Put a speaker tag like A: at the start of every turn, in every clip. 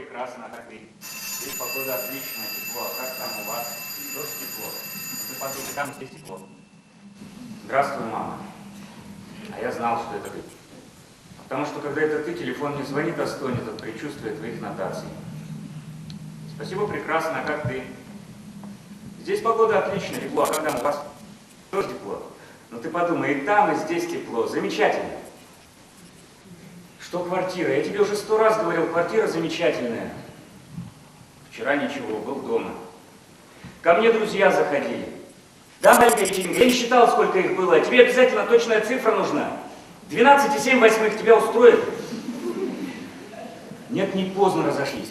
A: прекрасно, а как видите. Здесь погода отличная, тепло. А как там у вас? Тоже тепло. Ты подумай, там здесь тепло. Здравствуй, мама. А я знал, что это ты. Потому что, когда это ты, телефон не звонит, а стонет от предчувствия твоих нотаций. Спасибо, прекрасно, а как ты? Здесь погода отличная, тепло. А как там у вас? Тоже тепло. Но ты подумай, и там, и здесь тепло. Замечательно. Что квартира? Я тебе уже 100 раз говорил, квартира замечательная. Вчера ничего, был дома. Ко мне друзья заходили. Да, маленькая вечеринка, я не считал, сколько их было. А тебе обязательно точная цифра нужна. 12,7 тебя устроит? Нет, не поздно разошлись.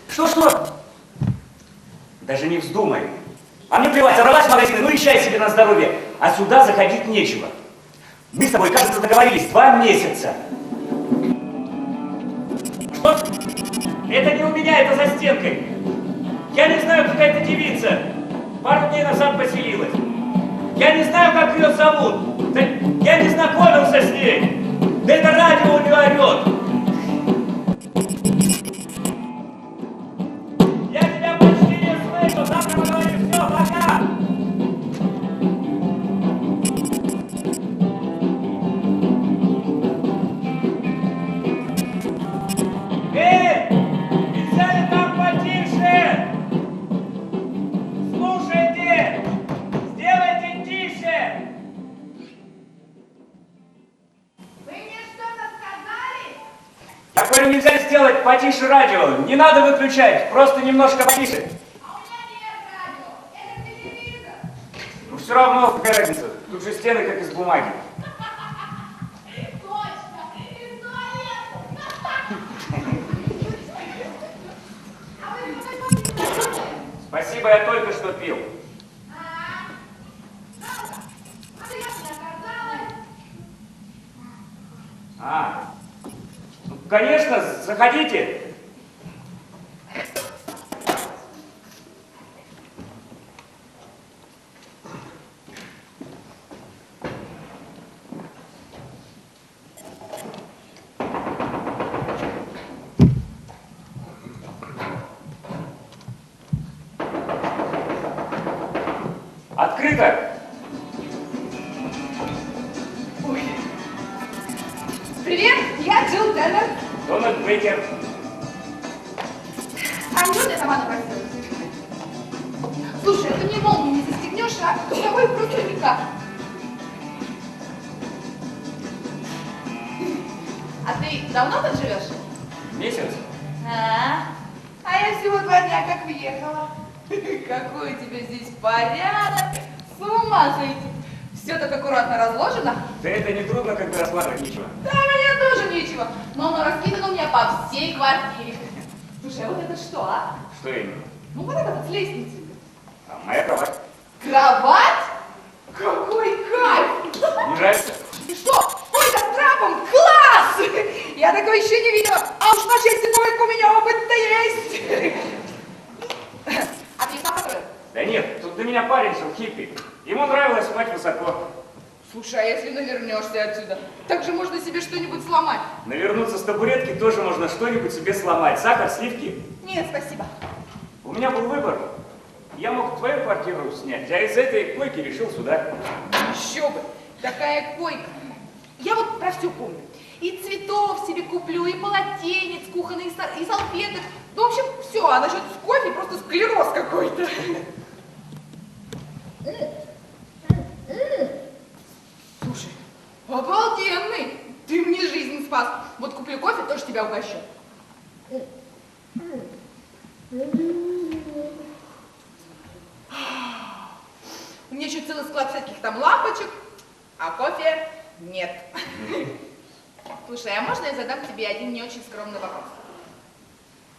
A: Что? Даже не вздумай. А мне плевать, собралась в магазины, ну езжай себе на здоровье. А сюда заходить нечего. Мы с тобой, кажется, договорились 2 месяца. Что? Это не у меня, это за стенкой. Я не знаю, какая-то девица. Пару дней назад поселилась. Я не знаю, как ее зовут. Да я не знакомился с ней. Да это радио у нее орет. Я тебя почти не слышу. Завтра поговорим. Все, пока. Эй! Нельзя ли там потише? Слушайте! Сделайте тише!
B: Вы мне что-то сказали?
A: Я говорю, нельзя сделать потише радио. Не надо выключать, просто немножко потише.
B: А у меня нет радио. Это телевизор.
A: Ну все равно, какая разница? Тут же стены как из бумаги.
B: Точно! Из туалета! А вы что-то...
A: Спасибо, я только что пил.
B: А ты как не оказалась?
A: Ну, конечно, заходите. Открыто.
B: Ой. Привет, я Джилл Теннер.
A: Дональд Бейкер.
B: Анют, это Ванна просила. Слушай, ты мне молнию не застегнешь, а с тобой просто никак. А ты давно тут живешь?
A: Месяц.
B: А я всего 2 дня как въехала. Какой у тебя здесь порядок. С ума сойти. Все так аккуратно разложено.
A: Да это не трудно, как бы раскладывать ничего.
B: Да, мне тоже нечего. Но оно раскидано у меня по всей квартире. Слушай, а вот это что, а?
A: Что именно?
B: Ну вот это вот с лестницы.
A: А моя кровать.
B: Кровать? Какой кайф!
A: Не нравится?
B: И что? Койка с трапом? Класс! Я такой еще не видела. А уж на честь койку у меня опыт-то есть. А ты сам построил?
A: Да нет, тут до меня парень шел, хиппи. Ему нравилось спать высоко.
B: Слушай, а если навернешься отсюда? Так же можно себе что-нибудь сломать.
A: Навернуться с табуретки тоже можно что-нибудь себе сломать. Сахар, сливки.
B: Нет, спасибо.
A: У меня был выбор. Я мог твою квартиру снять, а из этой койки решил сюда.
B: Еще бы, такая койка. Я вот про все помню. И цветов себе куплю, и полотенец кухонных, и салфеток. Ну, в общем, все. А насчет с кофе просто склероз какой-то. Слушай, обалденный. Ты мне жизнь спас. Вот куплю кофе, тоже тебя угощу. У меня еще целый склад всяких там лампочек, а кофе нет. Слушай, а можно я задам тебе один не очень скромный вопрос?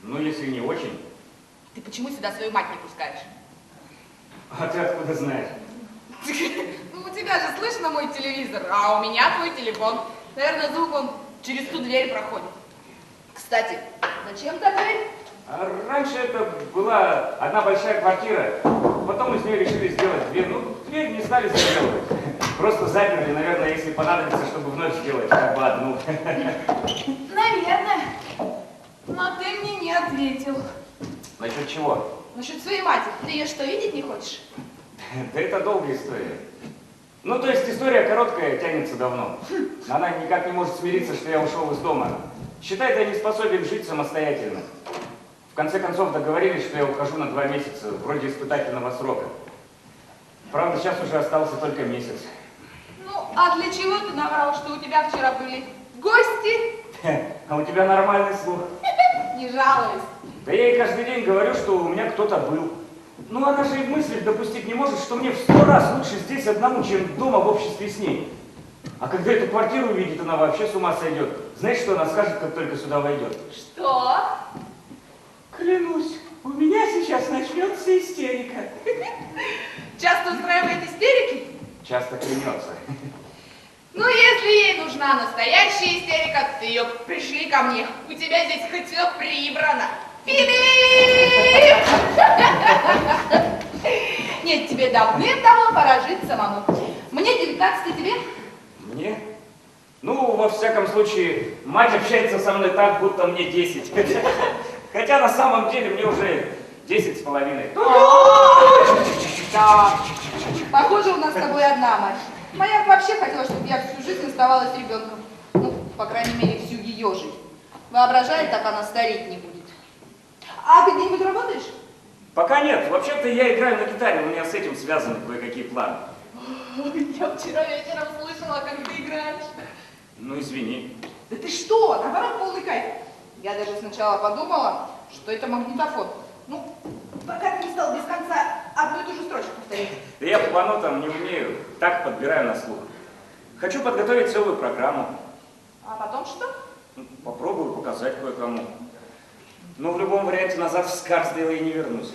A: Ну, если не очень.
B: Ты почему сюда свою мать не пускаешь?
A: А ты откуда знаешь?
B: Ну, у тебя же слышно мой телевизор, а у меня твой телефон. Наверное, звук он через ту дверь проходит. Кстати, зачем та дверь?
A: А раньше это была одна большая квартира. Потом из нее решили сделать 2. Ну, дверь не стали заделывать. Просто заперли, наверное, если понадобится, чтобы вновь сделать как бы одну.
B: Наверное. Но ты мне не ответил.
A: Насчет чего?
B: Насчет своей матери. Ты ее что, видеть не хочешь?
A: Да это долгая история. Ну, то есть история короткая, тянется давно. Она никак не может смириться, что я ушел из дома. Считает, я не способен жить самостоятельно. В конце концов договорились, что я ухожу на 2 месяца, вроде испытательного срока. Правда, сейчас уже остался только месяц.
B: Ну, а для чего ты наврал, что у тебя вчера были гости?
A: А у тебя нормальный слух.
B: Не жалуюсь.
A: Да я ей каждый день говорю, что у меня кто-то был. Ну, она же и в мыслях допустить не может, что мне в 100 раз лучше здесь одному, чем дома в обществе с ней. А когда эту квартиру увидит, она вообще с ума сойдет. Знаешь, что она скажет, как только сюда войдет?
B: Что?
C: Клянусь, у меня сейчас начнется истерика.
B: Часто устраивает истерики?
A: Часто клянется.
B: Ну, если ей нужна настоящая истерика, ты ее пришли ко мне. У тебя здесь хоть все прибрано. Пип! Нет, тебе давным-давно пора жить самому. Мне 19, тебе?
A: Мне? Ну, во всяком случае, мать общается со мной так, будто мне 10. Хотя на самом деле мне уже 10 с половиной.
B: Да. Похоже, у нас с тобой одна мать. Моя вообще хотела, чтобы я всю жизнь оставалась ребенком. Ну, по крайней мере, всю ее жизнь. Воображает, так она стареть не будет. А ты где-нибудь работаешь?
A: Пока нет. Вообще-то я играю на гитаре, у меня с этим связаны кое-какие планы.
B: Я вчера вечером слышала, как ты играешь.
A: Ну, извини.
B: Да ты что? Наоборот, полный кайф. Я даже сначала подумала, что это магнитофон. Ну, пока ты не стал без конца одну и ту же строчку повторять.
A: Да я по нотам не умею, так подбираю на слух. Хочу подготовить целую программу.
B: А потом что?
A: Ну, попробую показать кое-кому. Но в любом варианте назад в Скарсдейл я не вернусь.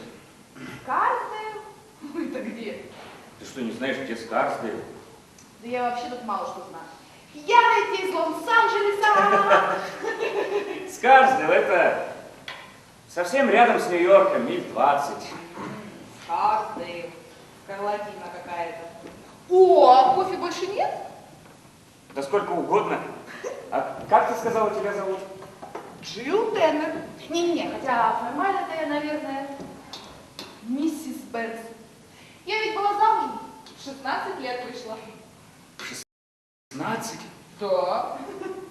B: Скарсдейл? Ну, это где?
A: Ты что, не знаешь, где Скарсдейл?
B: Да я вообще тут мало что знаю. Я найти из Лос-Анджелеса!
A: Скарсдейл это совсем рядом с Нью-Йорком, миль 20.
B: Скарсдейл. Скарлатина какая-то. О, а кофе больше нет?
A: Да сколько угодно. А как ты сказала, тебя зовут?
B: Джилл Теннер. Не-не-не, хотя формально-то я, наверное, миссис Бенс. Я ведь была замужем, в 16 лет вышла.
A: 16?
B: Да.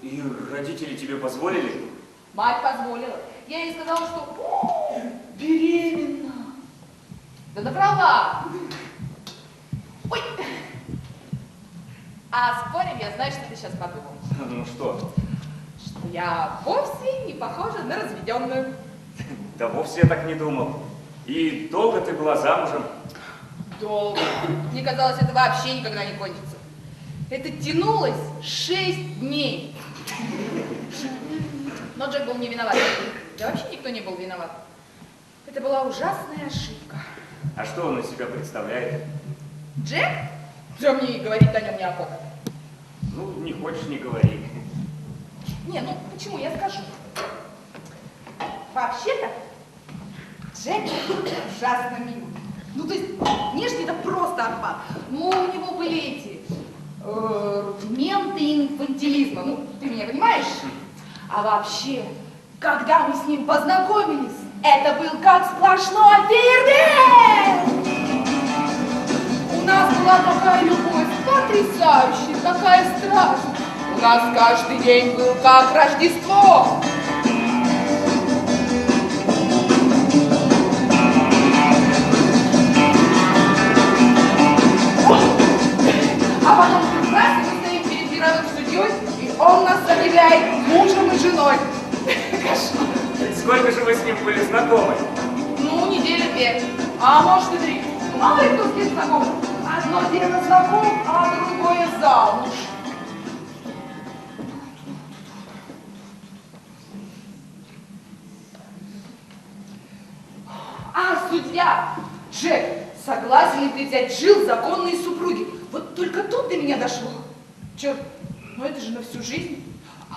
A: И родители тебе позволили?
B: Мать позволила. Я ей сказала, что беременна. Да добрала. Ой. А спорим, я знаю, что ты сейчас подумал.
A: Ну что?
B: Что я вовсе не похожа на разведенную.
A: Да вовсе я так не думал. И долго ты была замужем?
B: Долго. Мне казалось, это вообще никогда не кончится. Это тянулось 6 дней. Но Джек был не виноват. Да вообще никто не был виноват. Это была ужасная ошибка.
A: А что он из себя представляет?
B: Джек? Да мне и говорить о нем неохота.
A: Ну, не хочешь, не говори.
B: Не, ну почему, я скажу. Вообще-то, Джек ужасно милый. Ну, то есть, внешне это просто отпад. Ну, у него были эти рудименты инфантилизма. Ну, ты меня понимаешь? А вообще, когда мы с ним познакомились, это был как сплошной фейерверк! У нас была такая любовь, потрясающая, такая страстная. У нас каждый день был как Рождество. А потом в раз мы стоим перед мировым судьей, и он нас объявляет мужем и женой. Кошмар.
A: Сколько же вы с ним были знакомы?
B: Ну, недели 2, а может и 3. Мало ли кто с кем знаком. Одно дело знаком, а другое замуж. А судья, Джек, согласен ли ты взять Джилл законные супруги? Вот только тут до меня дошло. Черт, ну это же на всю жизнь.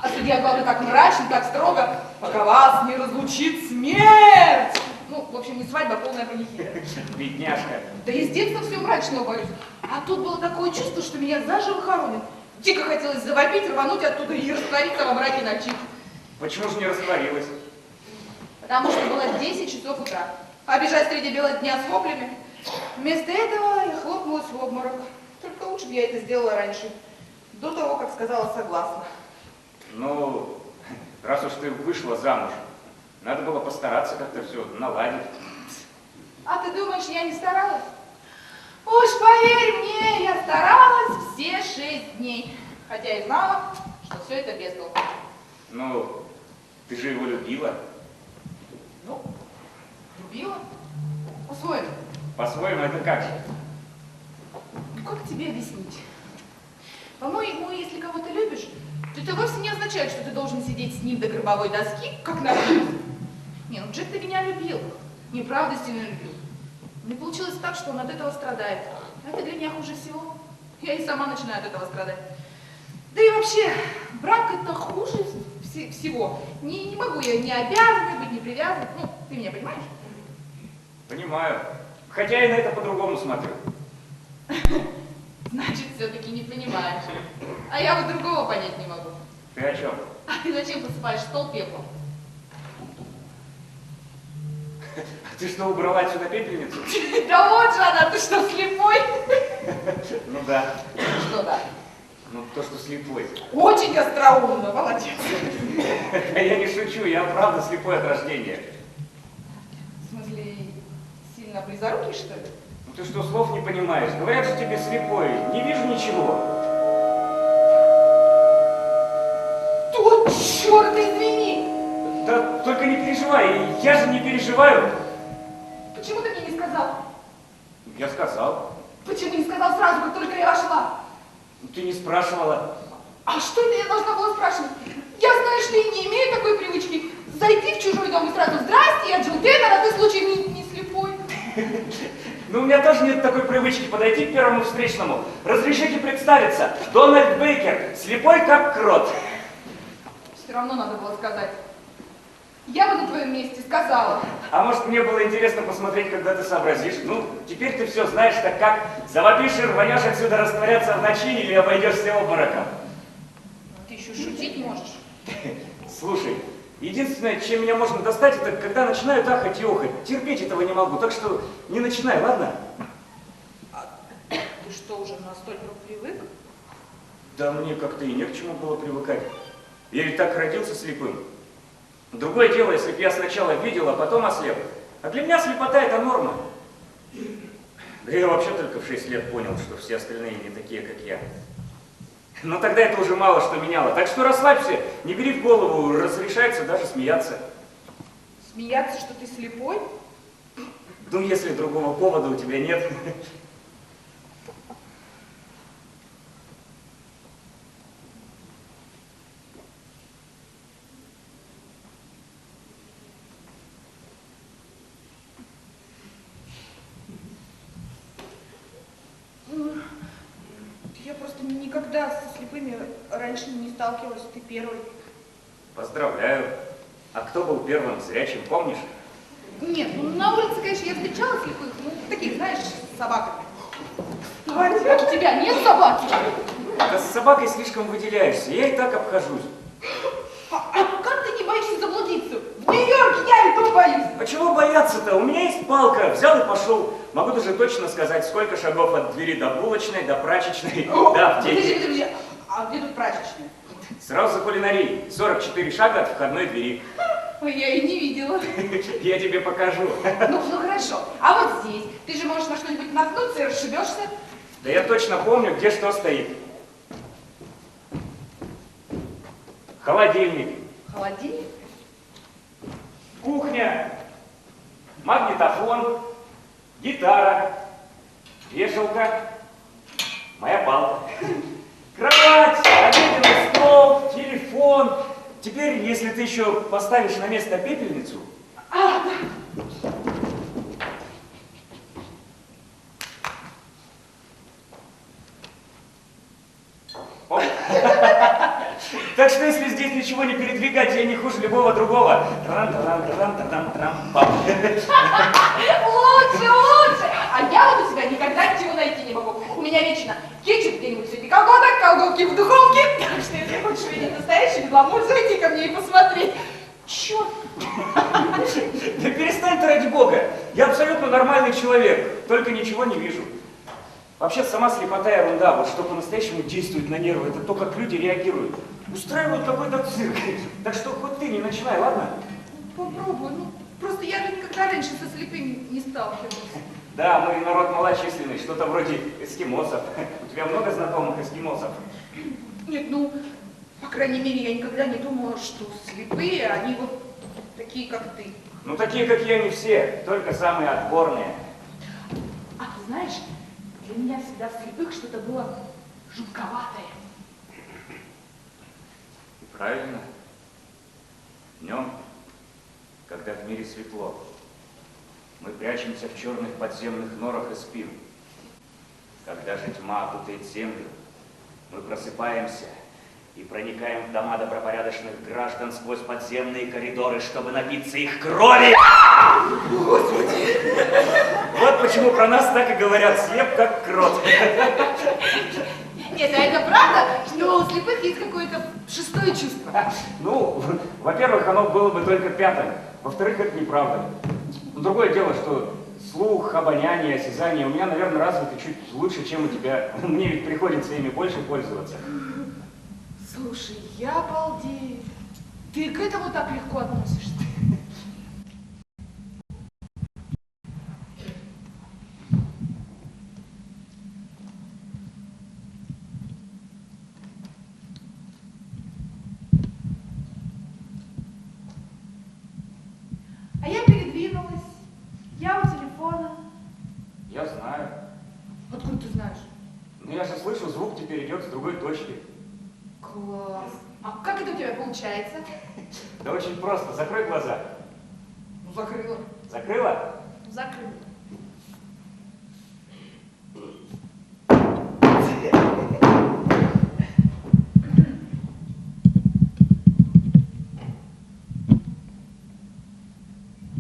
B: А судья, главное, так мрачен, так строго, пока вас не разлучит смерть. Ну, в общем, не свадьба, а полная панихида.
A: Бедняжка.
B: Да я с детства все мрачного боюсь. А тут было такое чувство, что меня заживо хоронят. Дико хотелось завопить, рвануть оттуда и раствориться во мраке ночи.
A: Почему же не растворилась?
B: потому что было 10 часов утра. А бежать среди бела дня с воплями. Вместо этого я хлопнулась в обморок. Только лучше бы я это сделала раньше, до того, как сказала согласна.
A: Ну, раз уж ты вышла замуж, надо было постараться как-то все наладить.
B: А ты думаешь, я не старалась? Уж поверь мне, я старалась все 6 дней. Хотя и знала, что все это без толку.
A: Ну, ты же его любила.
B: Ну, любила. По-своему.
A: По-своему, это как же?
B: Ну, как тебе объяснить? По-моему, если кого-то любишь, то это вовсе не означает, что ты должен сидеть с ним до гробовой доски, как на фильме. Не, ну Джек-то меня любил. Неправда сильно любил. Не получилось так, что он от этого страдает. А это для меня хуже всего. Я и сама начинаю от этого страдать. Да и вообще, брак это хуже всего. Не могу я не обязана быть, не привязана. Ну, ты меня понимаешь?
A: Понимаю. Хотя и на это по-другому смотрю.
B: Значит, все-таки не понимаешь. А я вот другого понять не могу.
A: Ты о чем?
B: А ты зачем посыпаешь стол пеплом?
A: Ты что, убрала отсюда пепельницу?
B: Да вот же она, ты что, слепой?
A: Ну да.
B: Что да?
A: Ну то, что слепой.
B: Очень остроумно, молодец.
A: Да я не шучу, я правда слепой от рождения.
B: В смысле, сильно близорукий, что ли?
A: Ну ты что, слов не понимаешь? Говорят же тебе слепой, не вижу ничего.
B: Тут, черт, извини!
A: Да только не переживай, я же не переживаю.
B: Почему ты мне не сказал?
A: Я сказал.
B: Почему не сказал сразу, как только я вошла?
A: Ты не спрашивала.
B: А что это я должна была спрашивать? Я, знаешь ли, не имею такой привычки зайти в чужой дом и сразу «Здрасте, я Джилл Тейнер, а ты случайно не слепой?»
A: Ну, у меня тоже нет такой привычки подойти к первому встречному. Разрешите представиться. Дональд Бейкер, слепой как крот.
B: Все равно надо было сказать. Я бы на твоем месте сказала.
A: А может, мне было интересно посмотреть, когда ты сообразишь? Ну, теперь ты все знаешь, так как завопишь и рванешь отсюда растворяться в ночи или обойдешься обмороком.
B: Ты еще шутить можешь.
A: Слушай, единственное, чем меня можно достать, это когда начинают ахать и охать. Терпеть этого не могу, так что не начинай, ладно?
B: Ты что, уже настолько привык?
A: Да мне как-то и не к чему было привыкать. Я ведь так родился слепым. Другое дело, если бы я сначала видел, а потом ослеп. А для меня слепота – это норма. Да я вообще только в 6 лет понял, что все остальные не такие, как я. Но тогда это уже мало что меняло. Так что расслабься, не бери в голову, разрешается даже смеяться.
B: Смеяться, что ты слепой?
A: Ну, если другого повода у тебя нет.
B: Я просто никогда со слепыми раньше не сталкивалась, ты первый.
A: Поздравляю. А кто был первым зрячим, помнишь?
B: Нет, ну на улице, конечно, я встречала слепых, ну таких, знаешь, с собаками.
C: А
B: У тебя нет собаки?
A: Да с собакой слишком выделяешься, я и так обхожусь.
B: А как ты не боишься заблудиться? В Нью-Йорке я и то боюсь.
A: А чего бояться-то? У меня есть палка, взял и пошел. Могу даже точно сказать, сколько шагов от двери до булочной, до прачечной, до аптеки.
B: Подожди, а где тут прачечная?
A: Сразу за кулинарией. 44 шага от входной двери.
B: Ой, я и не видела.
A: Я тебе покажу.
B: Ну хорошо. А вот здесь? Ты же можешь на что-нибудь наткнуться и расшибешься.
A: Да я точно помню, где что стоит. Холодильник.
B: Холодильник?
A: Кухня. Магнитофон. Гитара. Вешалка. Моя палка. Кровать, обеденный стол, телефон. Теперь, если ты еще поставишь на место пепельницу... О. Так что, если здесь ничего не передвигать, я не хуже любого другого.
B: Лучше, лучше! А я вот у себя никогда ничего найти не могу. У меня вечно кетчуп где-нибудь среди колготок, колготки в духовке. Так что, если хочешь видеть настоящий бедлам, зайди ко мне и посмотреть. Черт!
A: бога, я абсолютно нормальный человек, только ничего не вижу. Вообще, сама слепота ерунда. Вот что по-настоящему действует на нервы, это то, как люди реагируют. Устраивают какой-то цирк. Так что хоть ты не начинай, ладно?
B: Попробуй, ну, просто я же никогда раньше со слепыми не сталкивалась.
A: Да, мы народ малочисленный, что-то вроде эскимосов. У тебя много знакомых эскимосов?
B: Нет, ну, по крайней мере, я никогда не думала, что слепые, они вот такие, как ты.
A: Ну, такие, как я, не все, только самые отборные.
B: А ты знаешь, для меня всегда в слепых что-то было жутковатое.
A: Правильно. Днем, когда в мире светло, мы прячемся в черных подземных норах и спим. Когда же тьма окутает землю, мы просыпаемся и проникаем в дома добропорядочных граждан сквозь подземные коридоры, чтобы напиться их крови. Господи! Вот почему про нас так и говорят, слеп как крот.
B: Нет, а это правда, что у слепых есть какое-то шестое чувство?
A: Ну, во-первых, оно было бы только пятым. Во-вторых, это неправда. Но другое дело, что слух, обоняние, осязание у меня, наверное, развиты чуть лучше, чем у тебя. Мне ведь приходится ими больше пользоваться.
B: Слушай, я обалдею. Ты к этому так легко относишься? А я передвинулась. Я у телефона.
A: Я знаю.
B: Откуда ты знаешь?
A: Но я же слышу, звук теперь идет с другой точки.
B: Класс. А как это у тебя получается?
A: Да очень просто. Закрой глаза.
B: Ну, закрыла.
A: Закрыла?
B: Закрыла.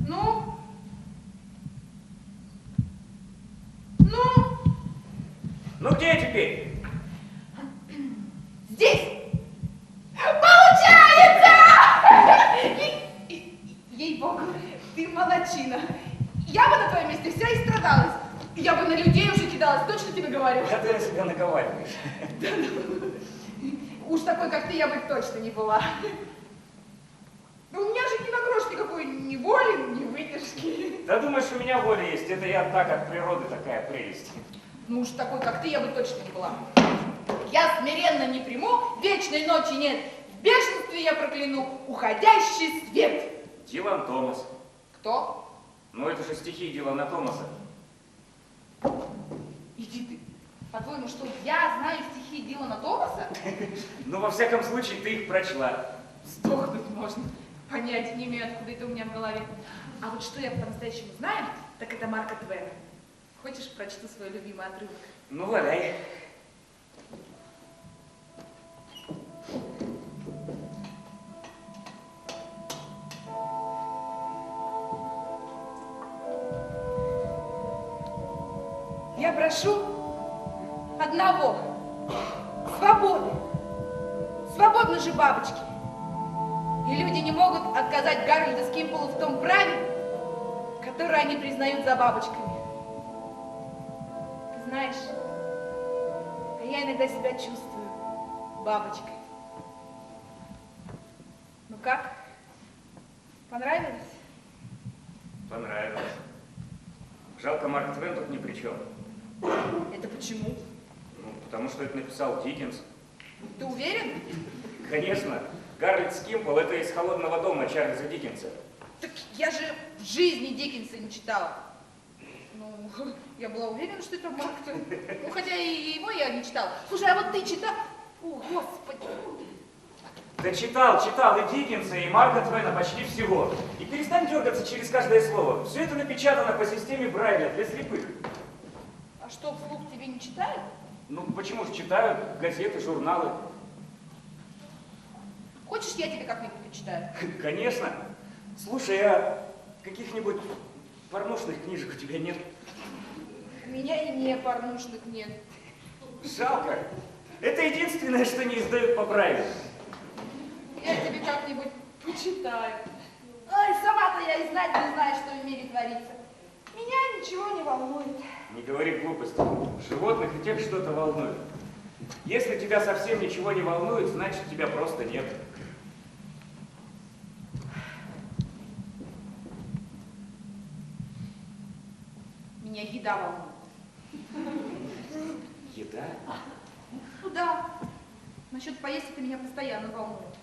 B: Ну? Ну?
A: Ну где я теперь?
B: Здесь! Получается! Ей-богу, ты молодчина. Я бы на твоем месте вся и страдалась. Я бы на людей уже кидалась, точно тебе говорю.
A: А ты на себя наговариваешь.
B: Уж такой, как ты, я бы точно не была. Но у меня же ни на грош никакой ни воли, ни выдержки.
A: Да думаешь, у меня воля есть? Это я так от природы такая прелесть.
B: Ну уж такой, как ты, я бы точно не была. Я смиренно не приму, вечной ночи нет. В бешенстве я прокляну уходящий свет.
A: Дилан Томас.
B: Кто?
A: Ну это же стихи Дилана Томаса.
B: Иди ты. По-твоему, что я знаю стихи Дилана Томаса?
A: Ну, во всяком случае, ты их прочла.
B: Сдохнуть можно. Понятия не имею, откуда это у меня в голове. А вот что я по-настоящему знаю, так это Марка Твена. Хочешь, прочту свой любимый отрывок?
A: Ну, валяй.
B: Я прошу одного. Свободы. Свободны же бабочки. И люди не могут отказать Гарольду Скимполу в том праве, которое они признают за бабочками. Ты знаешь, а я иногда себя чувствую бабочкой. Ну как? Понравилось?
A: Понравилось. Жалко, Марк Твен тут ни при чем.
B: Это почему?
A: Ну, потому что это написал Диккенс.
B: Ты уверен?
A: Конечно. Гарольд Скимпол — это из «Холодного дома» Чарльза Диккенса.
B: Так я же в жизни Диккенса не читала. Ну, я была уверена, что это Марк Твен. Ну, хотя и его я не читала. Слушай, а вот ты читал? О, Господи.
A: Да читал и Диккенса, и Марка Твена почти всего. И перестань дергаться через каждое слово. Все это напечатано по системе Брайля для слепых.
B: А что, вслух тебе не читают?
A: Ну, почему же читают газеты, журналы?
B: Хочешь, я тебе как-нибудь почитаю?
A: Конечно. Слушай, а каких-нибудь порнушных книжек у тебя нет?
B: У меня и не порнушных нет.
A: Жалко. Это единственное, что не издают по Брайлю.
B: Я тебе как-нибудь почитаю. Ой, сама-то я и знать не знаю, что в мире творится. Меня ничего не волнует.
A: Не говори глупости. Животных и тех что-то волнует. Если тебя совсем ничего не волнует, значит тебя просто нет.
B: Меня еда волнует.
A: Еда?
B: Ну да. Насчет поесть это меня постоянно волнует.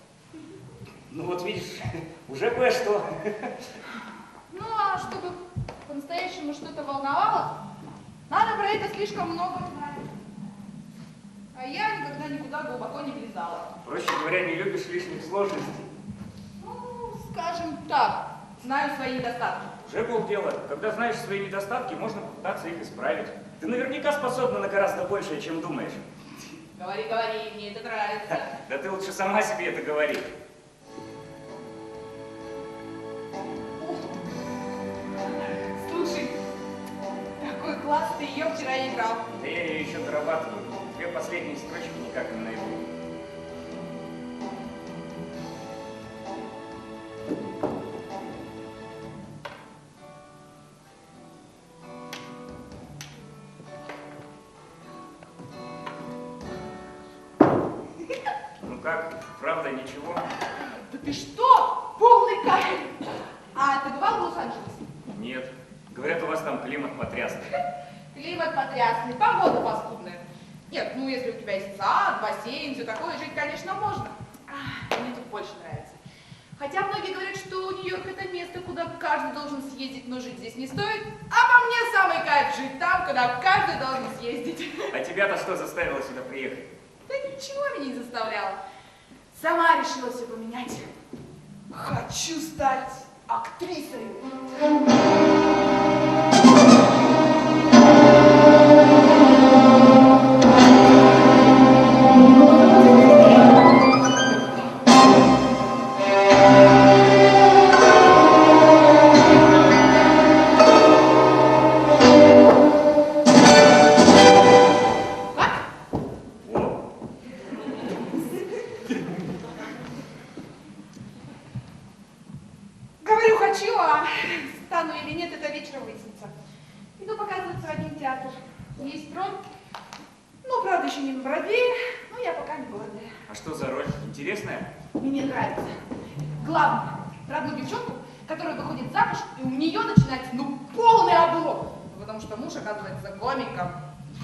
A: Ну вот видишь, уже кое-что.
B: Ну а чтобы по-настоящему что-то волновало, надо про это слишком много знать. А я никогда никуда глубоко не влезала.
A: Проще говоря, не любишь лишних сложностей.
B: Ну, скажем так, знаю свои недостатки.
A: Уже полдела. Когда знаешь свои недостатки, можно попытаться их исправить. Ты наверняка способна на гораздо большее, чем думаешь.
B: Говори, говори, мне это нравится.
A: Да ты лучше сама себе это говори.
B: Слушай, такой класс, ты ее вчера играл.
A: Да я ее еще дорабатываю. Две последние строчки никак не найду. Ну как, правда, ничего?
B: Да ты что? Полный кайф! А ты бывал в Лос-Анджелесе?
A: Нет. Говорят, у вас там климат потрясный.
B: Климат потрясный, погода паскудная. Нет, ну если у тебя есть сад, бассейн, все такое, жить, конечно, можно. Мне тут больше нравится. Хотя многие говорят, что Нью-Йорк это место, куда каждый должен съездить, но жить здесь не стоит. А по мне самый кайф жить там, куда каждый должен съездить.
A: А тебя-то что заставило сюда приехать?
B: Да ничего меня не заставляло. Сама решила все поменять. Хочу стать актрисой. Говорю, хочу, а стану или нет, это вечером выяснится. Иду показываться в один театр. Есть роль. Ну, правда, еще не на Бродвее, но я пока не голодная.
A: А что за роль? Интересная?
B: Мне нравится. Главное, про одну девчонку, которая выходит замуж, и у нее начинается, ну, полный облом. Потому что муж оказывается гомиком.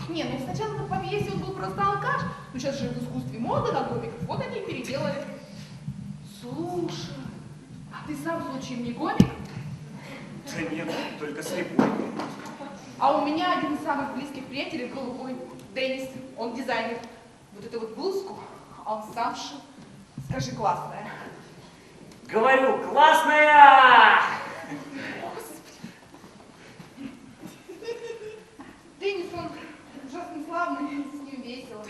B: Не, ну сначала на повесе он был просто алкаш, но сейчас же в искусстве моды на гомиков, вот они и переделали. Слушай, а ты сам случаем не гомик?
A: Да нет, только слепой.
B: А у меня один из самых близких приятелей голубой, Денис, он дизайнер. Вот эту вот блузку он сам шил. Скажи, классная.
A: Говорю, классная!
B: Денис, он ужасно славный, с ним весело.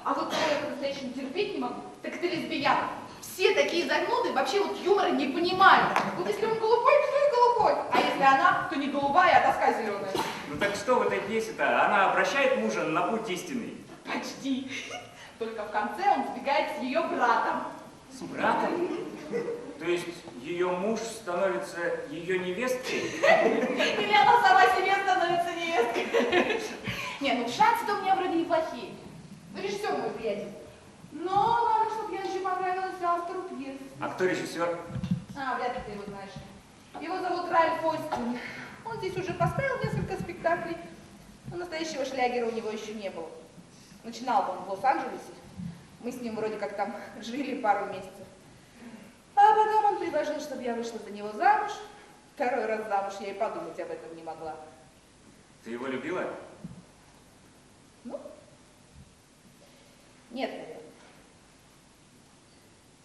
B: А вот кого я по-настоящему терпеть не могу, так это лесбиян. Все такие загнуды вообще вот юмора не понимают. Вот если он голубой, то и голубой. А если она, то не голубая, а тоска зеленая.
A: Ну так что в этой пьесе-то? Она обращает мужа на путь истинный.
B: Почти. Только в конце он сбегает с ее братом.
A: С братом? То есть ее муж становится ее невесткой?
B: Или она сама себе становится невесткой. Не, ну шансы-то у меня вроде неплохие. Ну, режиссер мой приятель. Но надо, чтобы я еще понравилась автору пьесы.
A: А кто режиссер?
B: А, вряд ли ты его знаешь. Его зовут Ральф Остин. Он здесь уже поставил несколько спектаклей, но настоящего шлягера у него еще не было. Начинал он в Лос-Анджелесе. Мы с ним вроде как там жили пару месяцев. А потом он предложил, чтобы я вышла за него замуж. Второй раз замуж я и подумать об этом не могла.
A: Ты его любила?
B: Ну, нет, наверное.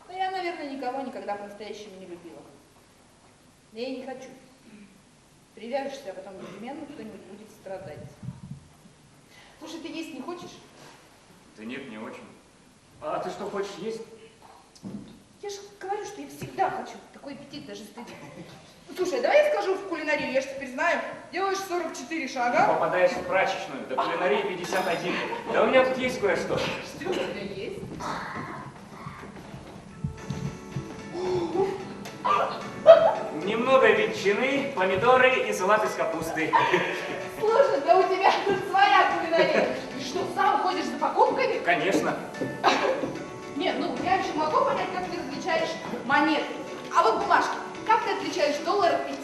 B: Но я, наверное, никого никогда по-настоящему не любила. Я и не хочу. Привяжешься, а потом непременно кто-нибудь будет страдать. Слушай, ты есть не хочешь?
A: Да нет, не очень. А ты что, хочешь есть?
B: Я же говорю, что я всегда хочу. Такой аппетит даже стыдно. Слушай, давай я скажу в кулинарию, я же теперь знаю. Делаешь 44 шага.
A: Попадаешь в прачечную, до кулинарии 51. Да у меня тут есть кое-что.
B: Что у тебя есть?
A: Немного ветчины, помидоры и салат из капусты.
B: Слушай, да у тебя тут своя кулинария. Ты что, сам ходишь за покупками?
A: Конечно.
B: Нет, ну я еще могу понять, как ты различаешь монеты. А вот бумажки, как ты отличаешь доллар от 5?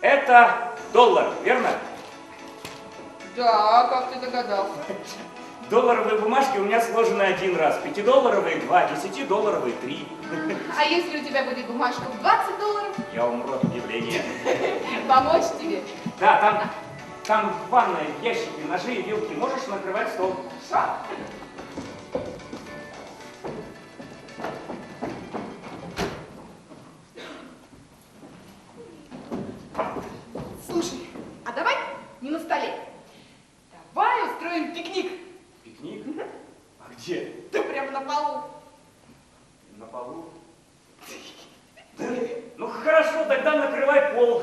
A: Это доллар, верно?
B: Да, как ты догадался?
A: Долларовые бумажки у меня сложены один раз. 5-долларовые 2, 10-долларовые 3.
B: А если у тебя будет бумажка в 20 долларов?
A: Я умру от удивления.
B: Помочь тебе?
A: Да, там в ванной ящики, ножи и вилки. Можешь накрывать стол.
B: Что? Слушай, а давай не на столе. Давай устроим пикник.
A: Пикник? А где?
B: Да прямо на полу.
A: На полу? Ну хорошо, тогда накрывай пол.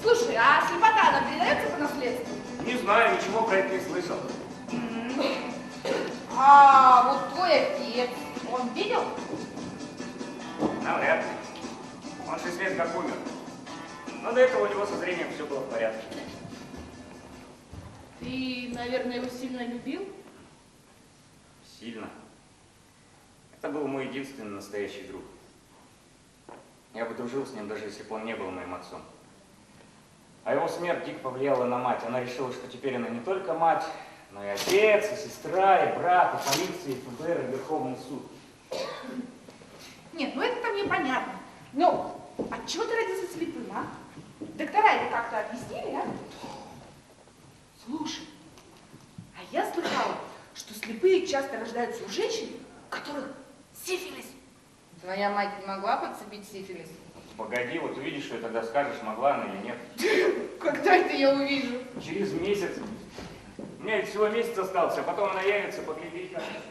B: Слушай, а слепота она передается по наследству?
A: Не знаю, ничего про это не слышал.
B: А вот твой отец, он видел?
A: Навряд ли. Он 6 лет как умер. Но до этого у него со зрением все было в порядке.
B: Ты, наверное, его сильно любил?
A: Сильно. Это был мой единственный настоящий друг. Я бы дружил с ним, даже если бы он не был моим отцом. А его смерть дико повлияла на мать. Она решила, что теперь она не только мать, но и отец, и сестра, и брат, и полиция, и ФБР, и Верховный суд.
B: Нет, ну это-то мне понятно. Но отчего ты родился слепым, а? Доктора это как-то объяснили, а? Слушай, а я слыхала, что слепые часто рождаются у женщин, у которых сифилис. Твоя мать не могла подцепить сифилис?
A: Погоди, вот увидишь, что тогда скажешь, могла она или нет.
B: Когда это я увижу?
A: Через месяц. У меня ведь всего месяц остался, а потом она явится поглядеть, как это.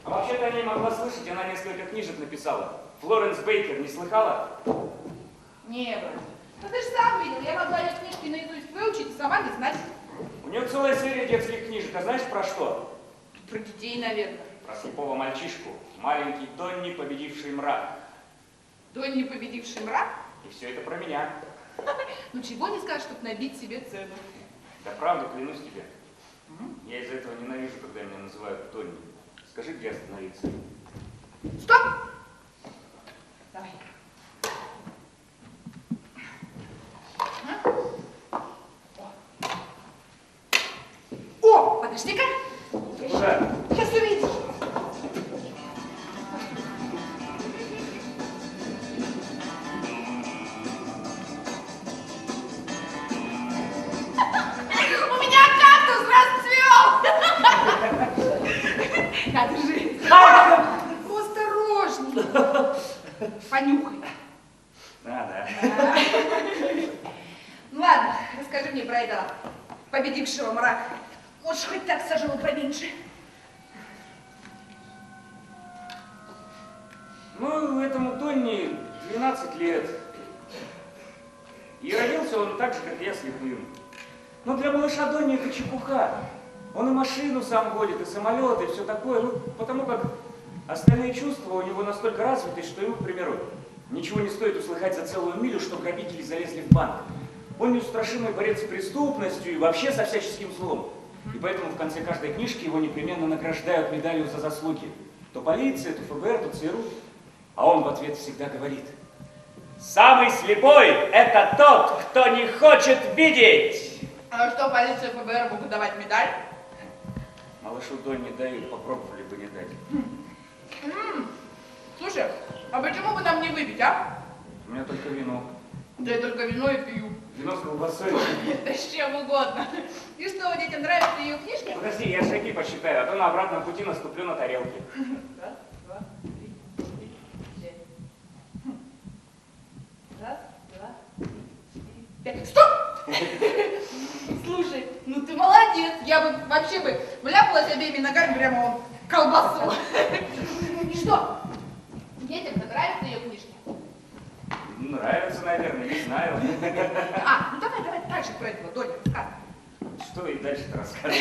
A: А вообще-то я не могла слышать, она несколько книжек написала. Флоренс Бейкер, не слыхала?
B: Не, брат. Ну ты же сам видел, я могла ее книжки наизусть выучить и сама не знать.
A: У нее целая серия детских книжек, а знаешь про что?
B: Про детей, наверное.
A: Про слепого мальчишку. Маленький Донни, победивший мрак.
B: Донни, победивший мрак?
A: И все это про меня.
B: Ну чего не скажешь, чтобы набить себе цену.
A: Да правда, клянусь тебе. Я из-за этого ненавижу, когда меня называют Донни. Скажи, где остановиться.
B: Стоп! Давай. О, подожди-ка.
A: Куда?
B: Сейчас увидишь. У меня кактус расцвел. На, держи. Осторожней. Понюхай.
A: Да.
B: Ну ладно, расскажи мне про этого победившего мрака. Уж хоть так сажу поменьше.
A: Ну, этому Донни 12 лет. И родился он так же, как я, слепым. Но для малыша Донни это чепуха. Он и машину сам водит, и самолет, и все такое. Ну, потому как остальные чувства у него настолько развиты, что ему, к примеру, ничего не стоит услыхать за целую милю, что грабители залезли в банк. Он неустрашимый борец с преступностью и вообще со всяческим злом. И поэтому в конце каждой книжки его непременно награждают медалью за заслуги. То полиция, то ФБР, то ЦРУ. А он в ответ всегда говорит: «Самый слепой – это тот, кто не хочет видеть!»
B: А что, полиция ФБР могут давать медаль?
A: Малышу Донни дают, попробовали бы не дать.
B: Слушай, а почему бы нам не выпить, а?
A: У меня только вино.
B: Да я только вино и пью.
A: Вино с колбасой.
B: Да с чем угодно. И что, детям нравятся ее книжки?
A: Подожди, я шаги посчитаю, а то на обратном пути наступлю на тарелки.
B: Раз, два, три, четыре. Раз, два, три, четыре, пять. Стоп! Слушай, ну ты молодец. Я бы вообще бы вляпалась обеими ногами прямо вон в колбасу. И что? Детям-то нравятся ее книжки?
A: Нравится, наверное, не знаю. что и дальше-то рассказывать?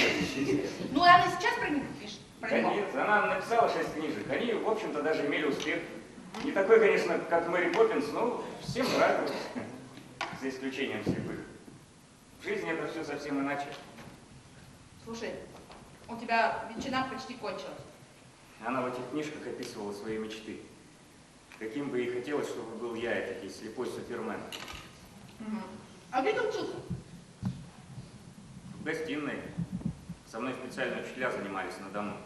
B: Ну, и она сейчас про них пишет? Про
A: Да
B: него?
A: нет, она написала 6 книжек. Они, в общем-то, даже имели успех. Не такой, конечно, как Мэри Поппинс, но всем нравилось. За исключением слепых. В жизни это все совсем иначе.
B: Слушай, у тебя ветчина почти кончилась.
A: Она в этих книжках описывала свои мечты. Каким бы ей хотелось, чтобы был я, этакий слепой супермен.
B: Угу. А где ты учился?
A: В гостиной. Со мной специально учителя занимались на дому.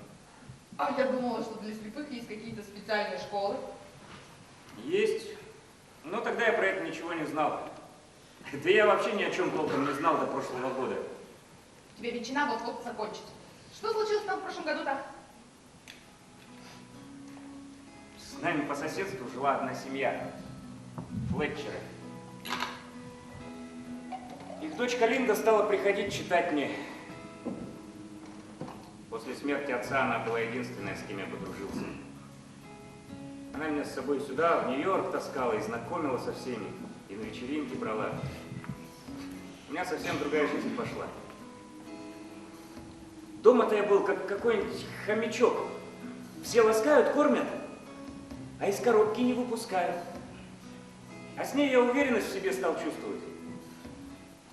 B: А я думала, что для слепых есть какие-то специальные школы.
A: Есть. Но тогда я про это ничего не знал. Да я вообще ни о чем толком не знал до прошлого года.
B: У тебя ветчина вот-вот закончится. Что случилось там в прошлом году-то?
A: С нами по соседству жила одна семья. Флетчеры. Их дочка Линда стала приходить читать мне. После смерти отца она была единственная, с кем я подружился. Она меня с собой сюда, в Нью-Йорк таскала и знакомила со всеми. И на вечеринки брала. У меня совсем другая жизнь пошла. Дома-то я был как какой-нибудь хомячок. Все ласкают, кормят, а из коробки не выпускают. А с ней я уверенность в себе стал чувствовать.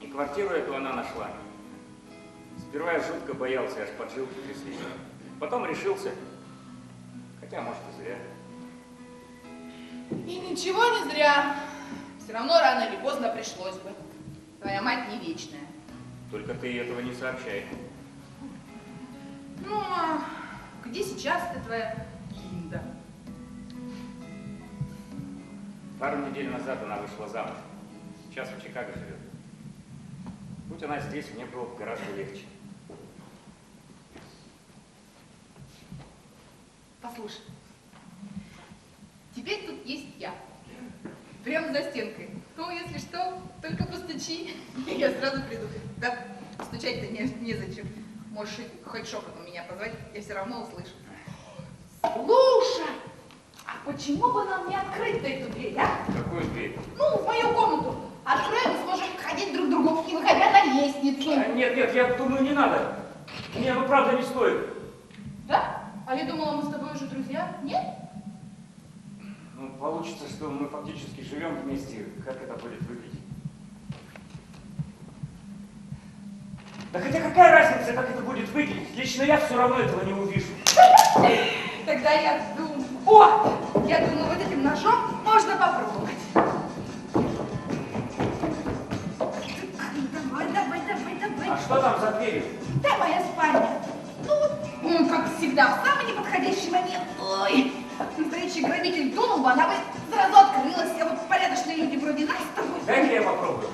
A: И квартиру эту она нашла. Сперва я жутко боялся, аж поджилки тряслись. Потом решился. Хотя, может, и зря.
B: И ничего не зря. Все равно рано или поздно пришлось бы. Твоя мать не вечная.
A: Только ты этого не сообщай.
B: Ну, а где сейчас ты твоя Линда?
A: Пару недель назад она вышла замуж. Сейчас в Чикаго живет. Будь она здесь, мне было бы гораздо легче.
B: Послушай, теперь тут есть я. Прямо за стенкой. Ну, если что, только постучи, и я сразу приду. Да, стучать-то незачем. Можешь хоть шепотом меня позвать, я все равно услышу. Слушай, а почему бы нам не открыть-то эту дверь, а?
A: Какую дверь?
B: Ну, в мою комнату. Откроем и сможем ходить друг к другу, не выходя на лестницу.
A: Нет, я думаю, не надо. Мне, ну, правда, не стоит.
B: Да? А я думала, мы с тобой уже друзья. Нет?
A: Ну, получится, что мы фактически живем вместе. Как это будет выглядеть? Да хотя какая разница, как это будет выглядеть? Лично я все равно этого не увижу.
B: Тогда я думаю... О! Я думаю, вот этим ножом можно попробовать. Давай.
A: А что там за дверью?
B: Да, моя спальня. Ну, как всегда, в самый неподходящий момент. Ой, настоящий грабитель дунул бы, она бы сразу открылась. А вот порядочные люди вроде нас с тобой...
A: Дай-ка я попробую.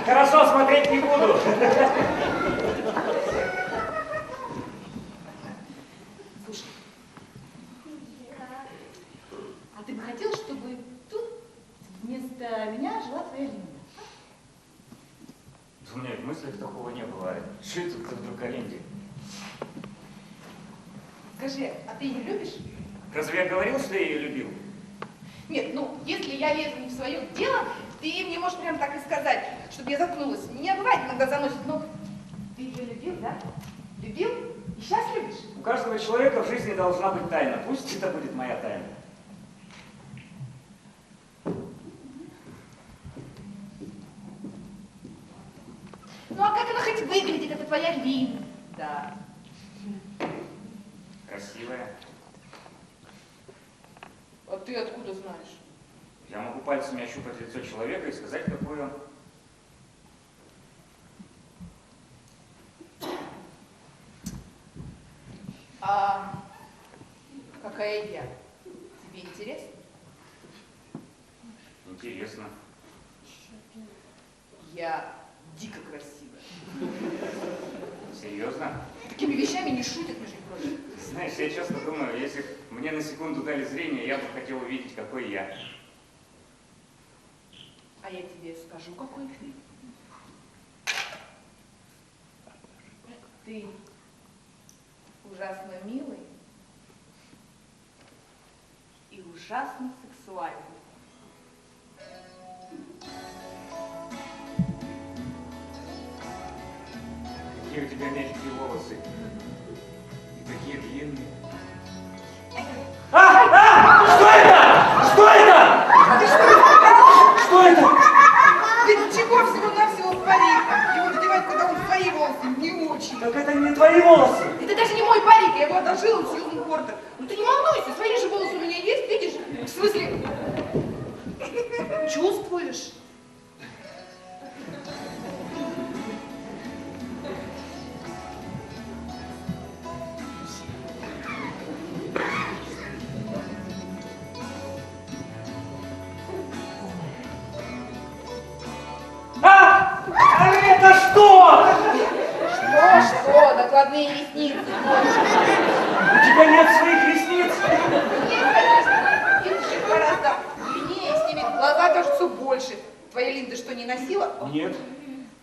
A: Хорошо, смотреть не буду.
B: Слушай, а ты бы хотел, чтобы тут вместо меня жила твоя Линда?
A: У меня и в мыслях такого не было. Что это ты вдруг о Линде?
B: Скажи, а ты ее любишь?
A: Разве я говорил, что я ее любил?
B: Нет, ну, если я лезу не в свое дело, ты мне можешь прям так и сказать, чтобы я заткнулась. Меня бывает иногда заносит, но ты ее любил, да? Любил? И сейчас любишь?
A: У каждого человека в жизни должна быть тайна. Пусть это будет моя тайна.
B: Ну, а как она хоть выглядит, это твоя Линда? Да.
A: Красивая.
B: А ты откуда знаешь?
A: Я могу пальцами ощупать лицо человека и сказать, какой он.
B: А какая я? Тебе интересно?
A: Интересно.
B: Я дико красивая.
A: Серьезно?
B: Такими вещами не шутят, между прочим.
A: Знаешь, я часто думаю, если б мне на секунду дали зрение, я бы хотел увидеть, какой я.
B: А я тебе скажу, какой ты. Ты ужасно милый и ужасно сексуальный.
A: Какие у тебя мягкие волосы. И такие длинные.
C: Что это? Что это? Что это?
B: Ты ничего, всего-навсего парик. Его надевать, когда он свои волосы, не очень.
C: Так это не твои волосы.
B: Это даже не мой парик, я его одолжила у Сьюзен Портер. Ну ты не волнуйся, свои же волосы у меня есть, видишь? В смысле, чувствуешь?
C: А это что?
B: Что? Накладные ресницы.
C: У тебя нет своих ресниц?
B: Есть, конечно. Их же гораздо длиннее, с ними глаза кажутся больше. Твоя Линда что, не носила?
C: Нет.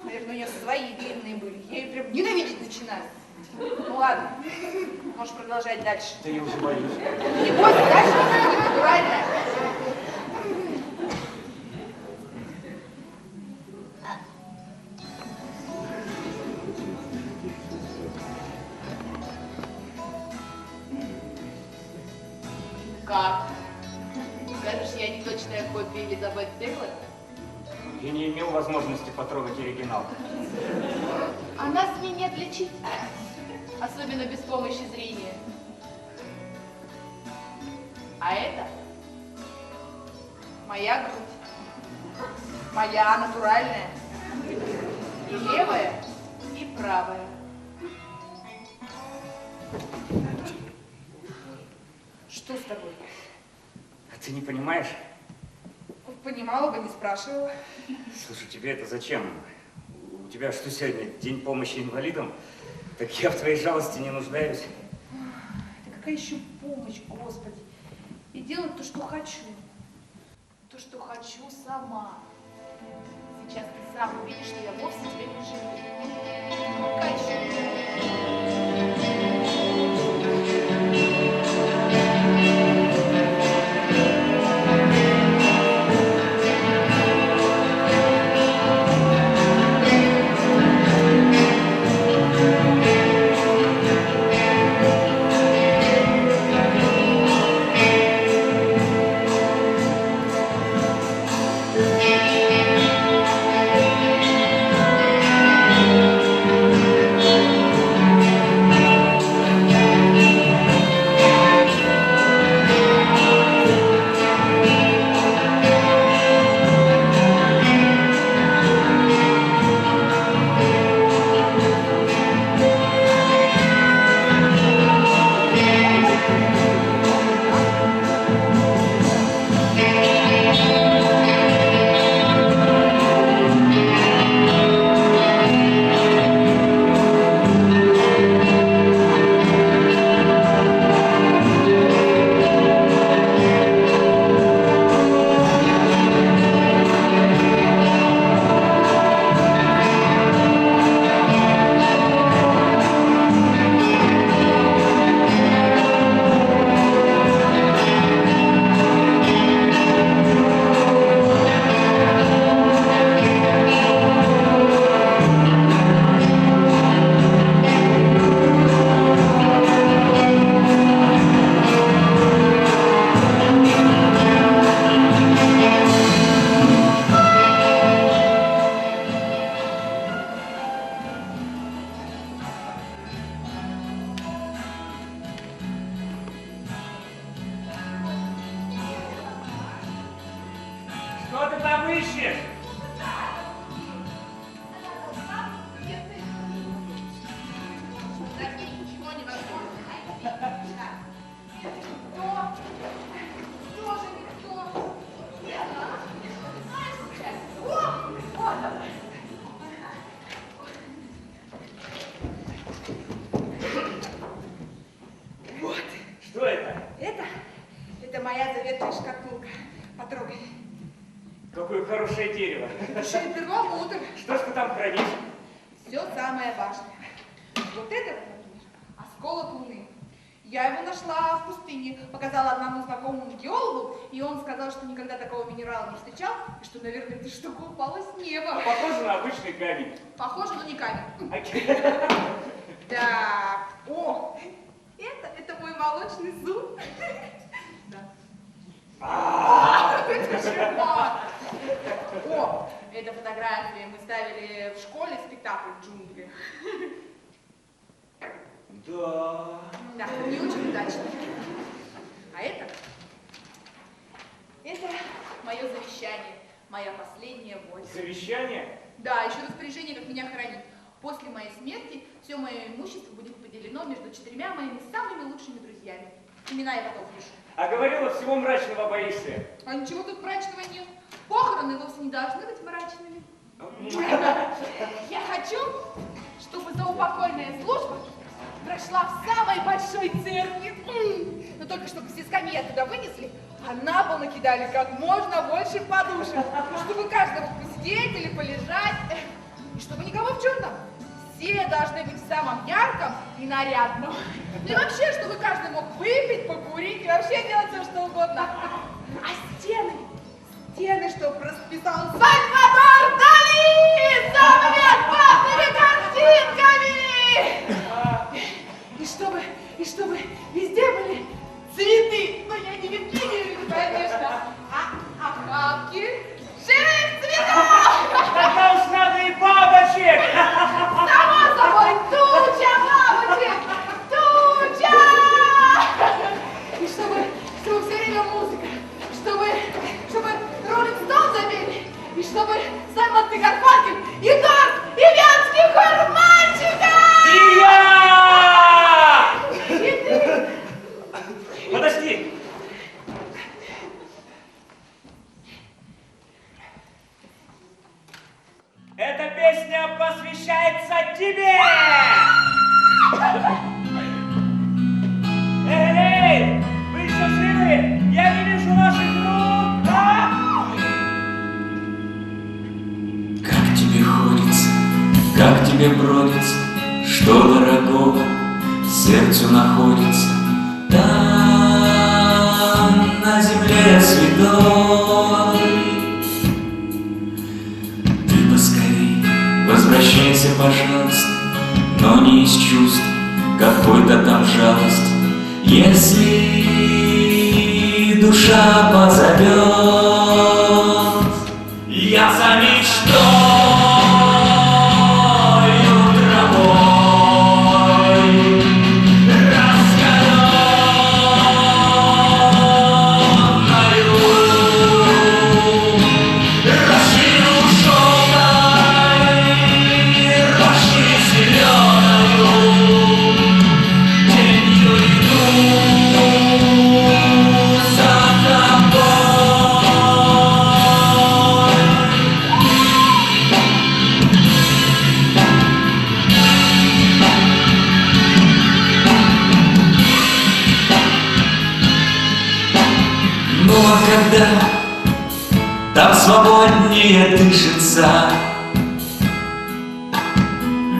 B: Наверное, у нее свои длинные были. Я ее прям ненавидеть начинаю. Ну ладно, можешь продолжать дальше.
C: Да я уже боюсь.
B: Не бойся, дальше будет натуральная. Как? Скажешь, я не точная копия Элизабет Тейлор?
A: Я не имел возможности потрогать оригинал.
B: А нас с ней не отличить, особенно без помощи зрения. А это моя грудь, моя натуральная, и левая, и правая. Что с тобой?
A: А ты не понимаешь?
B: Понимала бы, не спрашивала.
A: Слушай, тебе это зачем? У тебя что сегодня, день помощи инвалидам? Так я в твоей жалости не нуждаюсь.
B: Да какая еще помощь, Господи? И делать то, что хочу. То, что хочу сама. Сейчас ты сам увидишь, что я вовсе тебя не жалею. Какая еще?
C: Что ты там ищешь?
B: Ничего не возможно. Кто? Кто же никто? Я знаю. Знаешь сейчас. О! Вот.
C: хорошее дерево.
B: Еще и перламутр.
C: Что ж ты там хранишь?
B: Все самое важное. Вот это, например, осколок Луны. Я его нашла в пустыне, показала одному знакомому геологу, и он сказал, что никогда такого минерала не встречал, и что, наверное, эта штука упала с неба.
C: Похоже на обычный камень.
B: Похоже, но не камень.
C: Окей.
B: Так, о, это мой молочный зуб. Да. Это чего? О, это фотография. Мы ставили в школе спектакль в джунглях.
C: Да.
B: Да, не очень удачно. А это мое завещание, моя последняя воля.
C: Завещание?
B: Да, еще распоряжение, как меня хоронить. После моей смерти все мое имущество будет поделено между 4 моими самыми лучшими друзьями. Имена я потом пишу.
C: А говорила, всего мрачного боишься.
B: А ничего тут мрачного нет. Похороны вовсе не должны быть мрачными. Я хочу, чтобы заупокойная служба прошла в самой большой церкви. Но только чтобы все скамьи оттуда вынесли, а на пол накидали как можно больше подушек. Чтобы каждый мог посидеть или полежать. И чтобы никого в черном. Все должны быть в самом ярком и нарядном. И вообще, чтобы каждый мог выпить, покурить и вообще делать все, что угодно. А стены, чтобы расписал Сальвадор Дали с самыми отвратными картинками! И чтобы везде были цветы. Но я не Виргинию, конечно, а охапки живых цветов!
C: Тогда уж надо и бабочек!
B: Само собой, туча бабочек! Туча! И чтобы все время музыка, чтобы Роллинг Стоун запели, и чтобы Саймон и Гарфанкель, и Дорс, и Вятский хор мальчиков!
C: И я!
B: И ты!
C: Подожди! Эта песня посвящается тебе! Эй, вы еще живы? Я не вижу ваших рук, а?
D: Как тебе ходится, как тебе бродится, что дорогого сердцу находится там, на земле святой. Ты поскорей возвращайся, пожалуйста, но не из чувств какой-то там жалости. Если душа позовет, я за мечтой утробой раскаленною, рощину желтой, рощи зеленою, тенью иду за тобой. Ну а когда там свободнее дышится,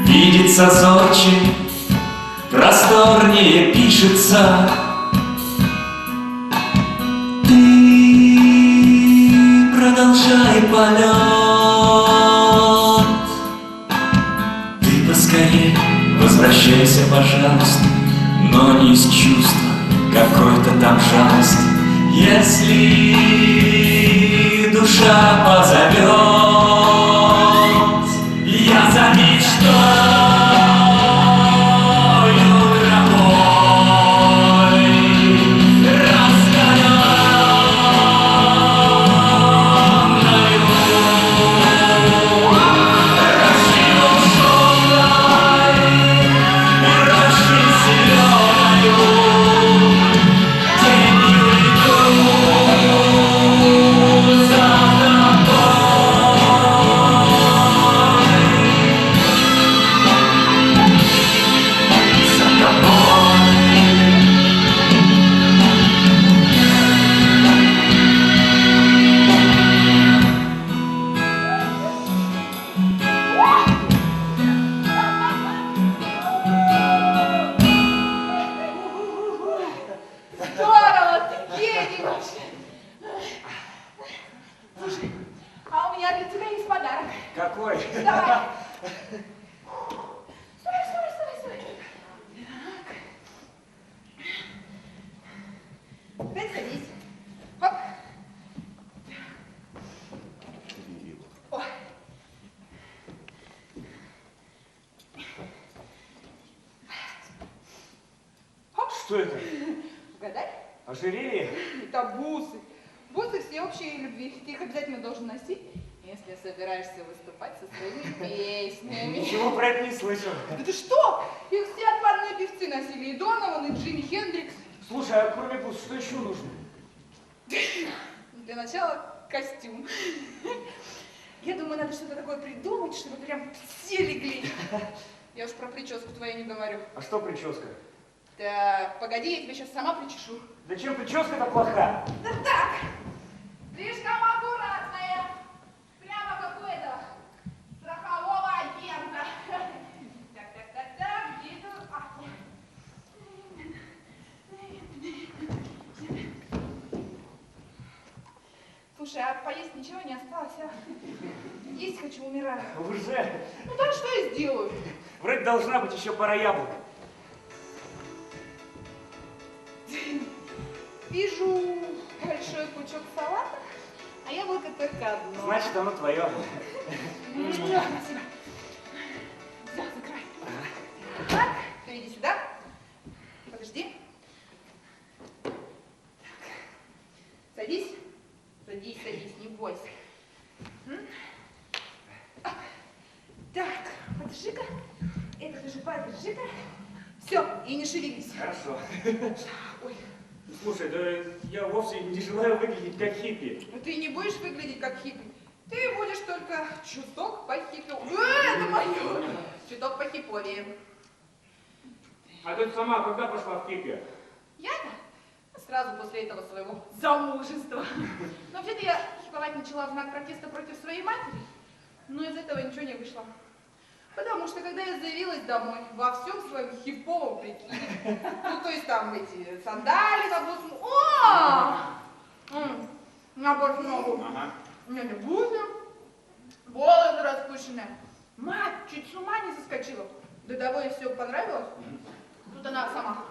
D: видится зорче, просторнее пишется, ты продолжай полет. Ты поскорее возвращайся, пожалуйста, но не из чувства какой-то там жалости. Если душа позовет, я за мечтой утробой раскаленною, рощину желтой, рощи зеленою, тенью иду за тобой.
B: тебя есть подарок.
A: Какой?
B: Давай. Стой. Так. Дай садись. Хоп. О. Хоп.
A: Что это?
B: Угадай.
A: Ожерелье?
B: Это бусы. Бусы всеобщей любви. Ты их обязательно должен носить, если собираешься выступать со своими песнями.
A: Ничего про это не слышал.
B: Да ты что? Их все отварные певцы носили. И Донован, и Джимми Хендрикс.
A: Слушай, а кроме бус, что еще нужно?
B: Для начала костюм. Я думаю, надо что-то такое придумать, чтобы прям все легли. Я уж про прическу твою не говорю.
A: А что прическа?
B: Да, погоди, я тебя сейчас сама причешу.
A: Зачем прическа-то плоха?
B: Да так! Слишком аккуратная. Прямо как у этого страхового агента. Так, где это? Слушай, а поесть ничего не осталось, а? Есть хочу, умираю.
A: Уже?
B: Ну так что я сделаю?
A: Вроде должна быть еще пара яблок.
B: Вижу большой пучок салата, а яблоко только одно.
A: Значит, оно твое.
B: Спасибо. Все, закрой. Так, ты иди сюда. Подожди. Так. Садись. Садись, не бойся. Так, подержи-ка. Это даже подержи-ка. Все, и не шевелись.
A: Хорошо.
B: Ой.
A: Слушай, да я вовсе не желаю выглядеть как хиппи.
B: Но ты не будешь выглядеть как хиппи. Ты будешь только чуток по-хиппи. Это мое! Чуток по-хиповее.
A: А ты сама когда пошла в хиппи?
B: Я-то сразу после этого своего замужества. Но вообще-то я хиповать начала в знак протеста против своей матери, но из этого ничего не вышло. Потому что, когда я заявилась домой во всем своем хиповом прикиде, ну, то есть там эти сандали, набор ногу, у меня бусы, волосы распущенные. Мать чуть с ума не соскочила. До того ей все понравилось. Тут она сама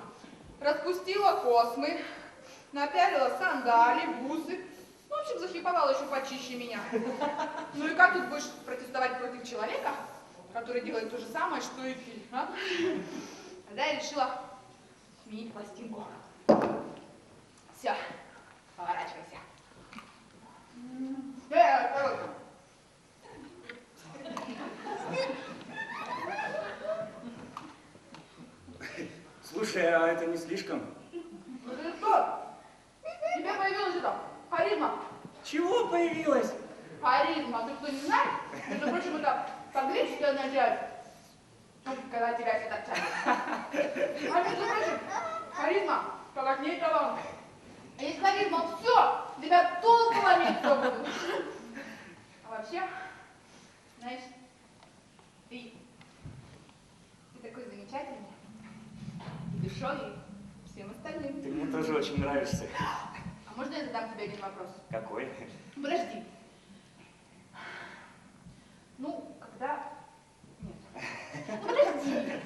B: распустила космы, напялила сандали, бусы. Ну, в общем, захиповала еще почище меня. Ну и как тут будешь протестовать против человека, который делает то же самое, что и ты, а? Тогда я решила сменить пластинку. Все, поворачивайся. Осторожно.
A: Слушай, а это не слишком?
B: Ну ты что? Тебе появилась это харизма.
A: Чего появилась?
B: Харизма. Ты кто не знаешь? Между прочим, это по-гречески означает, когда тебя все так тянет. А между прочим, харизма поважнее таланта. А если харизма все, тебя толком ломить все будут. А вообще, знаешь, ты такой замечательный и душевный всем остальным.
A: Ты мне тоже очень нравишься.
B: А можно я задам тебе один вопрос?
A: Какой?
B: Подожди. Ну, когда... Нет. Ну, подожди.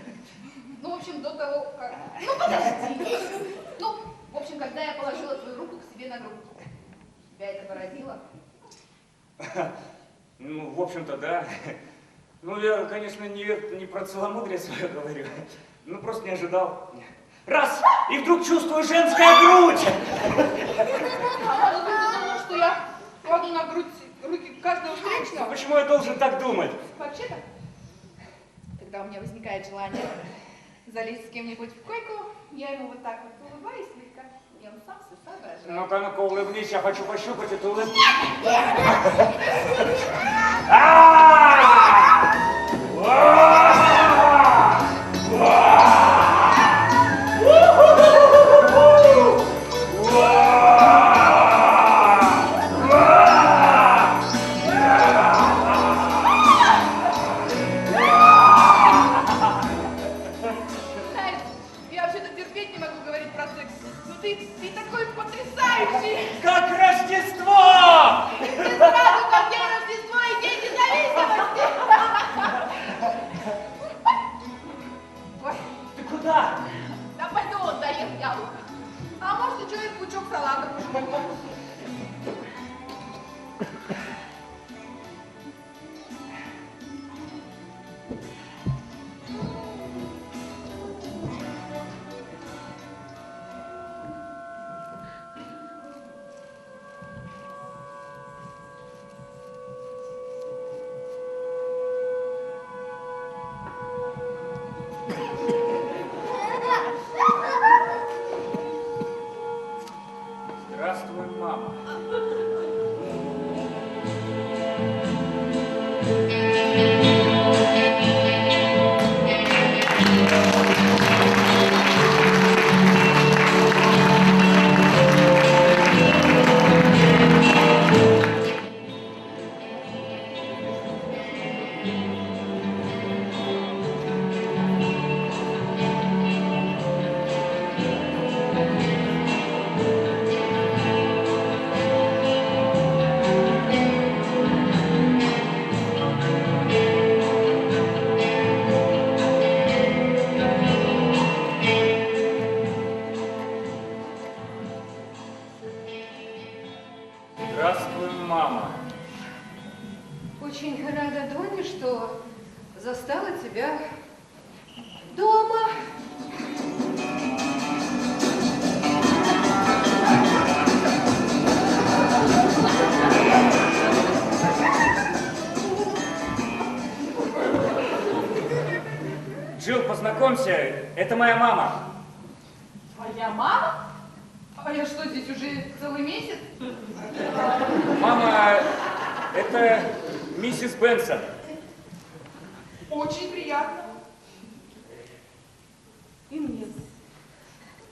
B: Ну, в общем, до того, как... Ну, подожди. Ну, в общем, когда я положила твою руку к себе на грудь, тебя это поразило?
A: Ну, в общем-то, да. Ну, я, конечно, не про целомудрие свое говорю. Ну, просто не ожидал. Раз! И вдруг чувствую женская грудь!
B: А может быть, ты думал, что я кладу на грудь руки каждого встречного?
A: Почему я должен так думать?
B: Вообще-то, когда у меня возникает желание залезть с кем-нибудь в койку, я ему вот так вот улыбаюсь слегка, и он сам все соображает.
A: Ну-ка, ну-ка, улыбнись, я хочу пощупать эту улыбку.
B: Знаешь, я вообще-то терпеть не могу говорить про секс, но ты такой потрясающий!
A: Как Рождество!
B: Ты сразу, как я Рождество
E: Очень рада, Доня, что застала тебя дома.
C: Джилл, познакомься, это моя мама.
B: Твоя мама? А я что, здесь уже целый месяц?
C: Мама, это миссис Бенсон.
B: Очень приятно.
E: И мне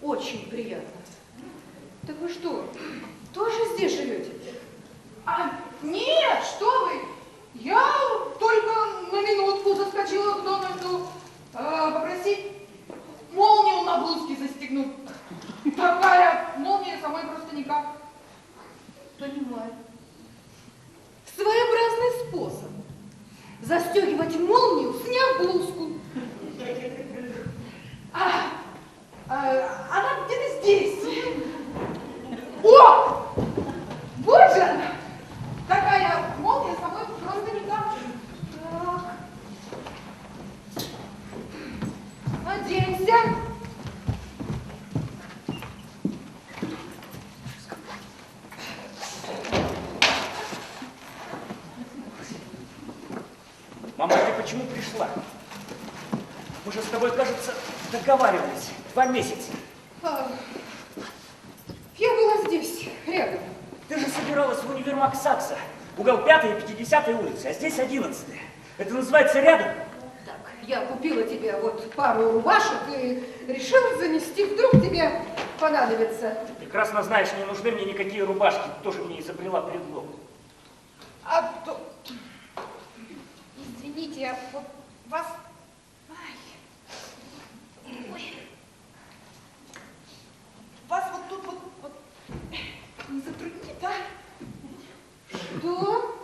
E: очень приятно. Так вы что, тоже здесь живете?
B: А, нет, что вы! Я только на минутку заскочила к Дональду попросить молнию на блузке застегнуть. Такая молния самой просто никак.
E: Понимаю. Своеобразный способ. Застегивать молнию, сняв блузку.
B: Она где-то здесь. О! Вот же она! Такая молния самой просто никак.
E: Так. Оденься.
C: Мама, а ты почему пришла? Мы же с тобой, кажется, договаривались 2 месяца.
E: Я была здесь, рядом.
C: Ты же собиралась в универмаг Сакса. Угол 5-й и 50-й улицы, а здесь 11-я. Это называется рядом?
E: Так, я купила тебе вот пару рубашек и решила занести, вдруг тебе понадобится.
C: Ты прекрасно знаешь, не нужны мне никакие рубашки. Ты тоже мне изобрела предлог.
B: Извините, я вот вас... Ой. Вас вот тут вот не затруднит, а?
E: Что?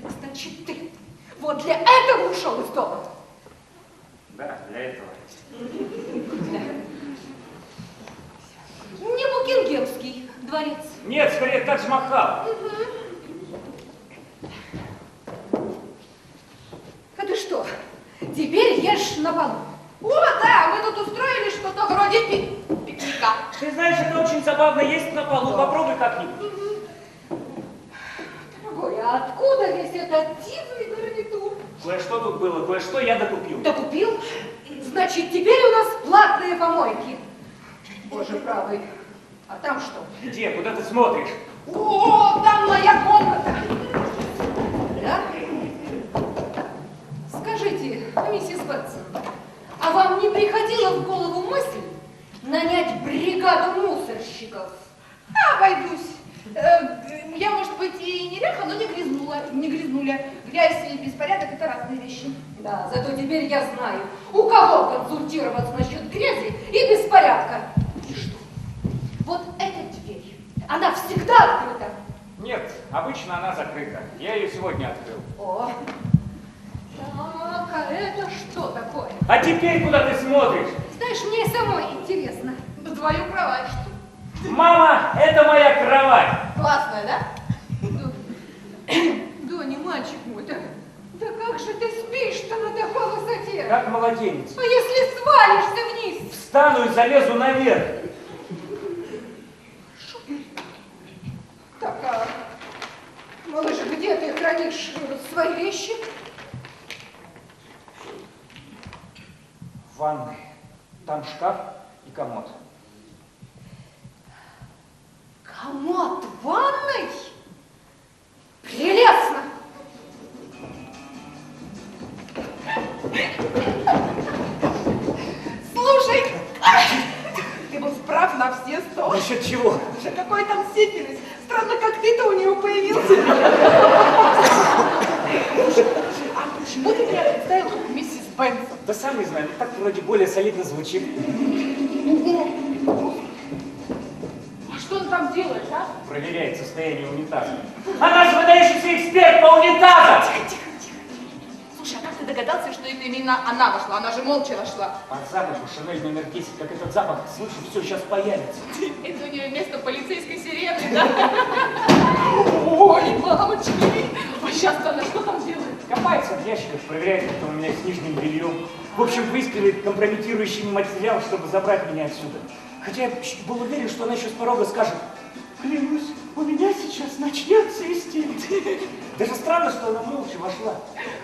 E: Так значит, ты вот для этого ушел из дома?
C: Да, для этого.
E: Не Букингемский дворец.
C: Нет, скорее Тадж-Махал.
E: А ты что, теперь ешь на полу?
B: О, да, мы тут устроили что-то вроде пикника.
C: Ты знаешь, это очень забавно есть на полу. Попробуй как-нибудь.
E: Дорогой, а откуда весь этот дивный гарнитур?
C: Кое-что тут было, кое-что я докупил.
E: Докупил? Значит, теперь у нас платные помойки. Боже правый. А там что?
C: Где? Куда ты смотришь?
B: О, там моя комната.
E: Да? Скажите, миссис Бенсон, а вам не приходила в голову мысль нанять бригаду мусорщиков?
B: Обойдусь. Я, может быть, и не ряха, но не грязнуля. Грязь и беспорядок – это разные вещи.
E: Да, зато теперь я знаю, у кого консультироваться насчет грязи и беспорядка. И что? Вот эта дверь, она всегда открыта.
C: Нет, обычно она закрыта. Я ее сегодня открыл.
E: О, так, а это что такое?
C: А теперь куда ты смотришь?
E: Знаешь, мне и самой интересно.
B: На твою кровать, что?
C: Мама, это моя кровать.
B: Классная, да?
E: Доня, мальчик мой, да как же ты спишь-то на такой высоте?
C: Как младенец.
E: А если свалишься вниз?
C: Встану и залезу наверх.
E: Так, а малыш, где ты хранишь свои вещи?
C: В ванной. Там шкаф и комод.
E: Комод в ванной? Прелестно!
B: Слушай, ты был прав на все 100.
C: Насчет чего?
B: Слушай, какой там сифилис. Странно, как ты-то у него появился. А почему ты меня представил как миссис Бенсон?
C: Да сам не знаю, так вроде более солидно звучит.
B: А что он там делает, а?
C: Проверяет состояние унитаза. Она же выдающийся эксперт по унитазам!
B: Слушай, а как ты догадался, что это именно она вошла? Она же молча вошла.
C: По запаху Шанель номер 10, как этот запах, слышу, все сейчас появится.
B: Это у нее место полицейской сирены, да? Ой, мамочки! А сейчас-то она что там делает?
C: Копается в ящиках, проверяет, кто у меня с нижним бельем. В общем, выискивает компрометирующий материал, чтобы забрать меня отсюда. Хотя я был уверен, что она еще с порога скажет: клянусь, у меня сейчас начнется истерика. Даже странно, что она молча вошла.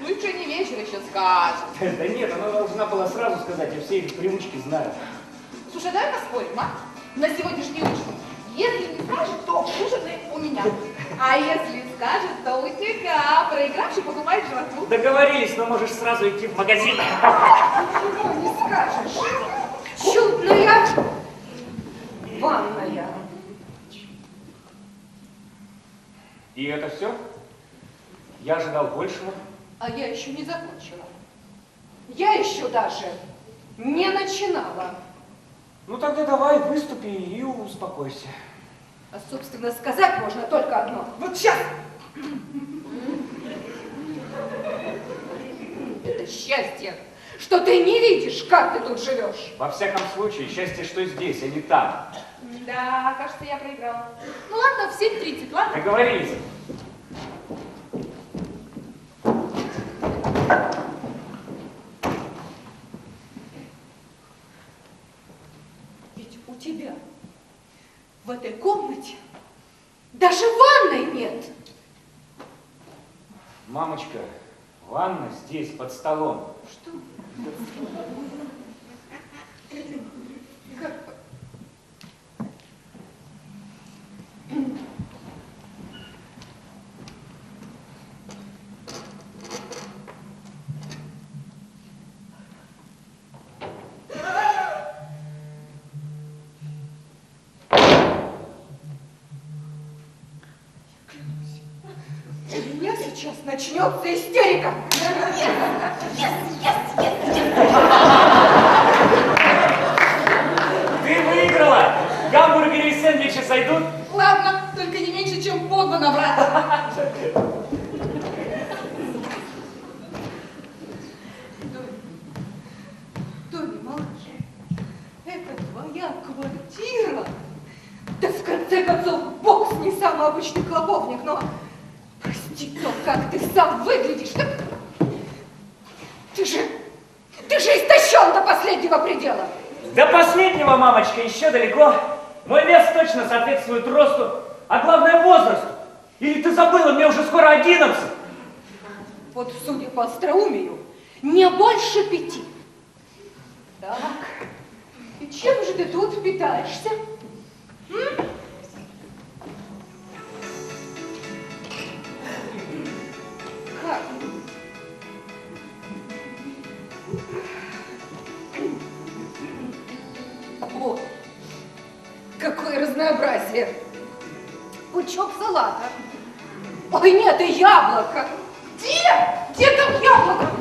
B: Ну и что не вечер еще скажет.
C: Да нет, она должна была сразу сказать, я все их привычки знаю.
B: Слушай, давай поспорим, а? На сегодняшний ужин. Если не скажет, то ужинай у меня. А если скажет, то у тебя. Проигравший покупает жратву.
C: Договорились, но можешь сразу идти в магазин.
E: Чего не скажешь? Чудная ванная.
C: И это все? Я ожидал большего.
E: А я еще не закончила. Я еще даже не начинала.
C: Ну тогда давай выступи и успокойся.
E: А, собственно, сказать можно только одно.
B: Вот сейчас.
E: Это счастье, что ты не видишь, как ты тут живешь.
C: Во всяком случае, счастье, что здесь, а не там.
B: Да, кажется, я проиграла. Ну ладно, в 7:30, ладно?
C: Договорились.
E: Ведь у тебя в этой комнате даже ванной нет.
C: Мамочка, ванна здесь, под столом.
E: Что? У меня сейчас начнется истерика.
C: Ты выиграла! Гамбургеры и сэндвичи сойдут?
B: Ладно, только не меньше, чем по 2 набрать.
E: Тони, малыш, это твоя квартира. Да в конце концов, бог с ней самый обычный клоповник, но прости, но как ты сам выглядишь. Ты же истощен до последнего предела.
C: До последнего, мамочка, еще далеко. Мой вес точно соответствует росту, а главное возрасту. Или ты забыла, мне уже скоро 11.
E: Вот, судя по остроумию, не больше 5. Так, и чем же ты тут питаешься? М? Как? О, какое разнообразие! Пучок салата. Ой, нет, и яблоко.
B: Где? Где там яблоко?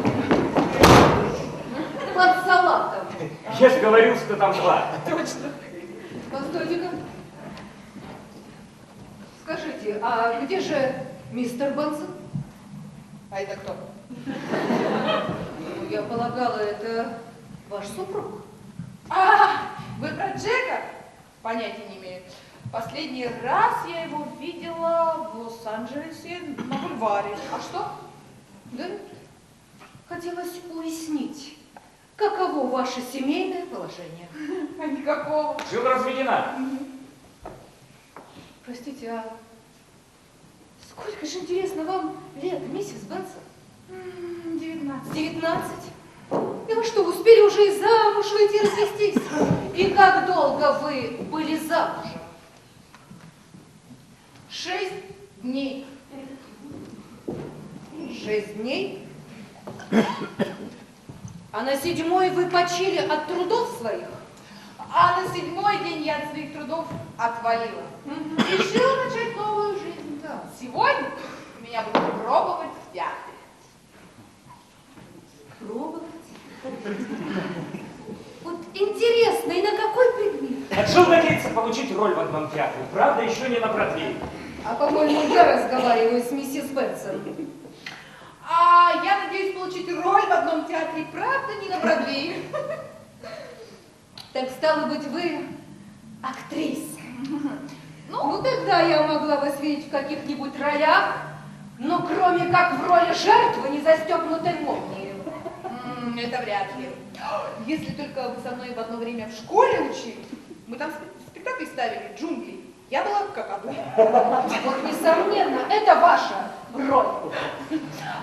E: Под салатом.
C: Я же говорил, что там 2.
B: Точно.
E: Постойте-ка. Скажите, а где же мистер Бонсон?
B: А это кто?
E: Ну, я полагала, это ваш супруг.
B: А, вы про Джека? Понятия не имею. Последний раз я его видела в Лос-Анджелесе на бульваре. А что?
E: Да? Хотелось уяснить, каково ваше семейное положение.
B: А никакого.
C: Жил разведена.
E: Простите, а сколько же, интересно, вам лет, миссис Бенсон?
B: 19.
E: 19? И вы что, успели уже и замуж выйти, развестись? И как долго вы были замужем?
B: 6 дней.
E: 6 дней? А на 7-й вы почили от трудов своих?
B: А на 7-й день я от своих трудов отвалила. Решила начать новую жизнь.
E: Да.
B: Сегодня меня будут пробовать в театре.
E: Пробовать? Вот интересно, и на какой предмет?
C: А что надеется получить роль в одном театре? Правда, еще не на Бродвее.
E: А по-моему, я разговариваю с миссис Бенсон.
B: А А я надеюсь получить роль в одном театре, правда, не на Бродвее.
E: Так стало быть, вы актриса. Ну, тогда я могла вас видеть в каких-нибудь ролях, но кроме как в роли жертвы, не застегнутой молнией.
B: Это вряд ли. Если только вы со мной в одно время в школе учили, мы там спектакль ставили «Джунгли». Я была как одна.
E: Вот, несомненно, это ваша роль.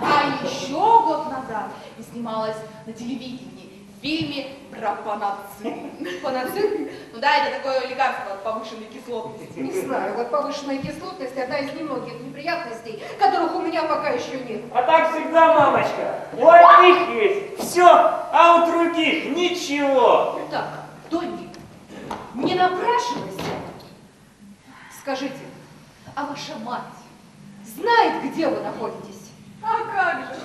B: А еще год назад я снималась на телевидении в фильме про панацин.
E: Панацин?
B: Ну да, это такое лекарство от повышенной кислотности.
E: Не знаю, вот повышенная кислотность одна из немногих неприятностей, которых у меня пока еще нет.
C: А так всегда, мамочка. У одних есть все, а у других ничего.
E: Так, Донни, не напрашивайся. Скажите, а ваша мать знает, где вы находитесь?
B: А как же?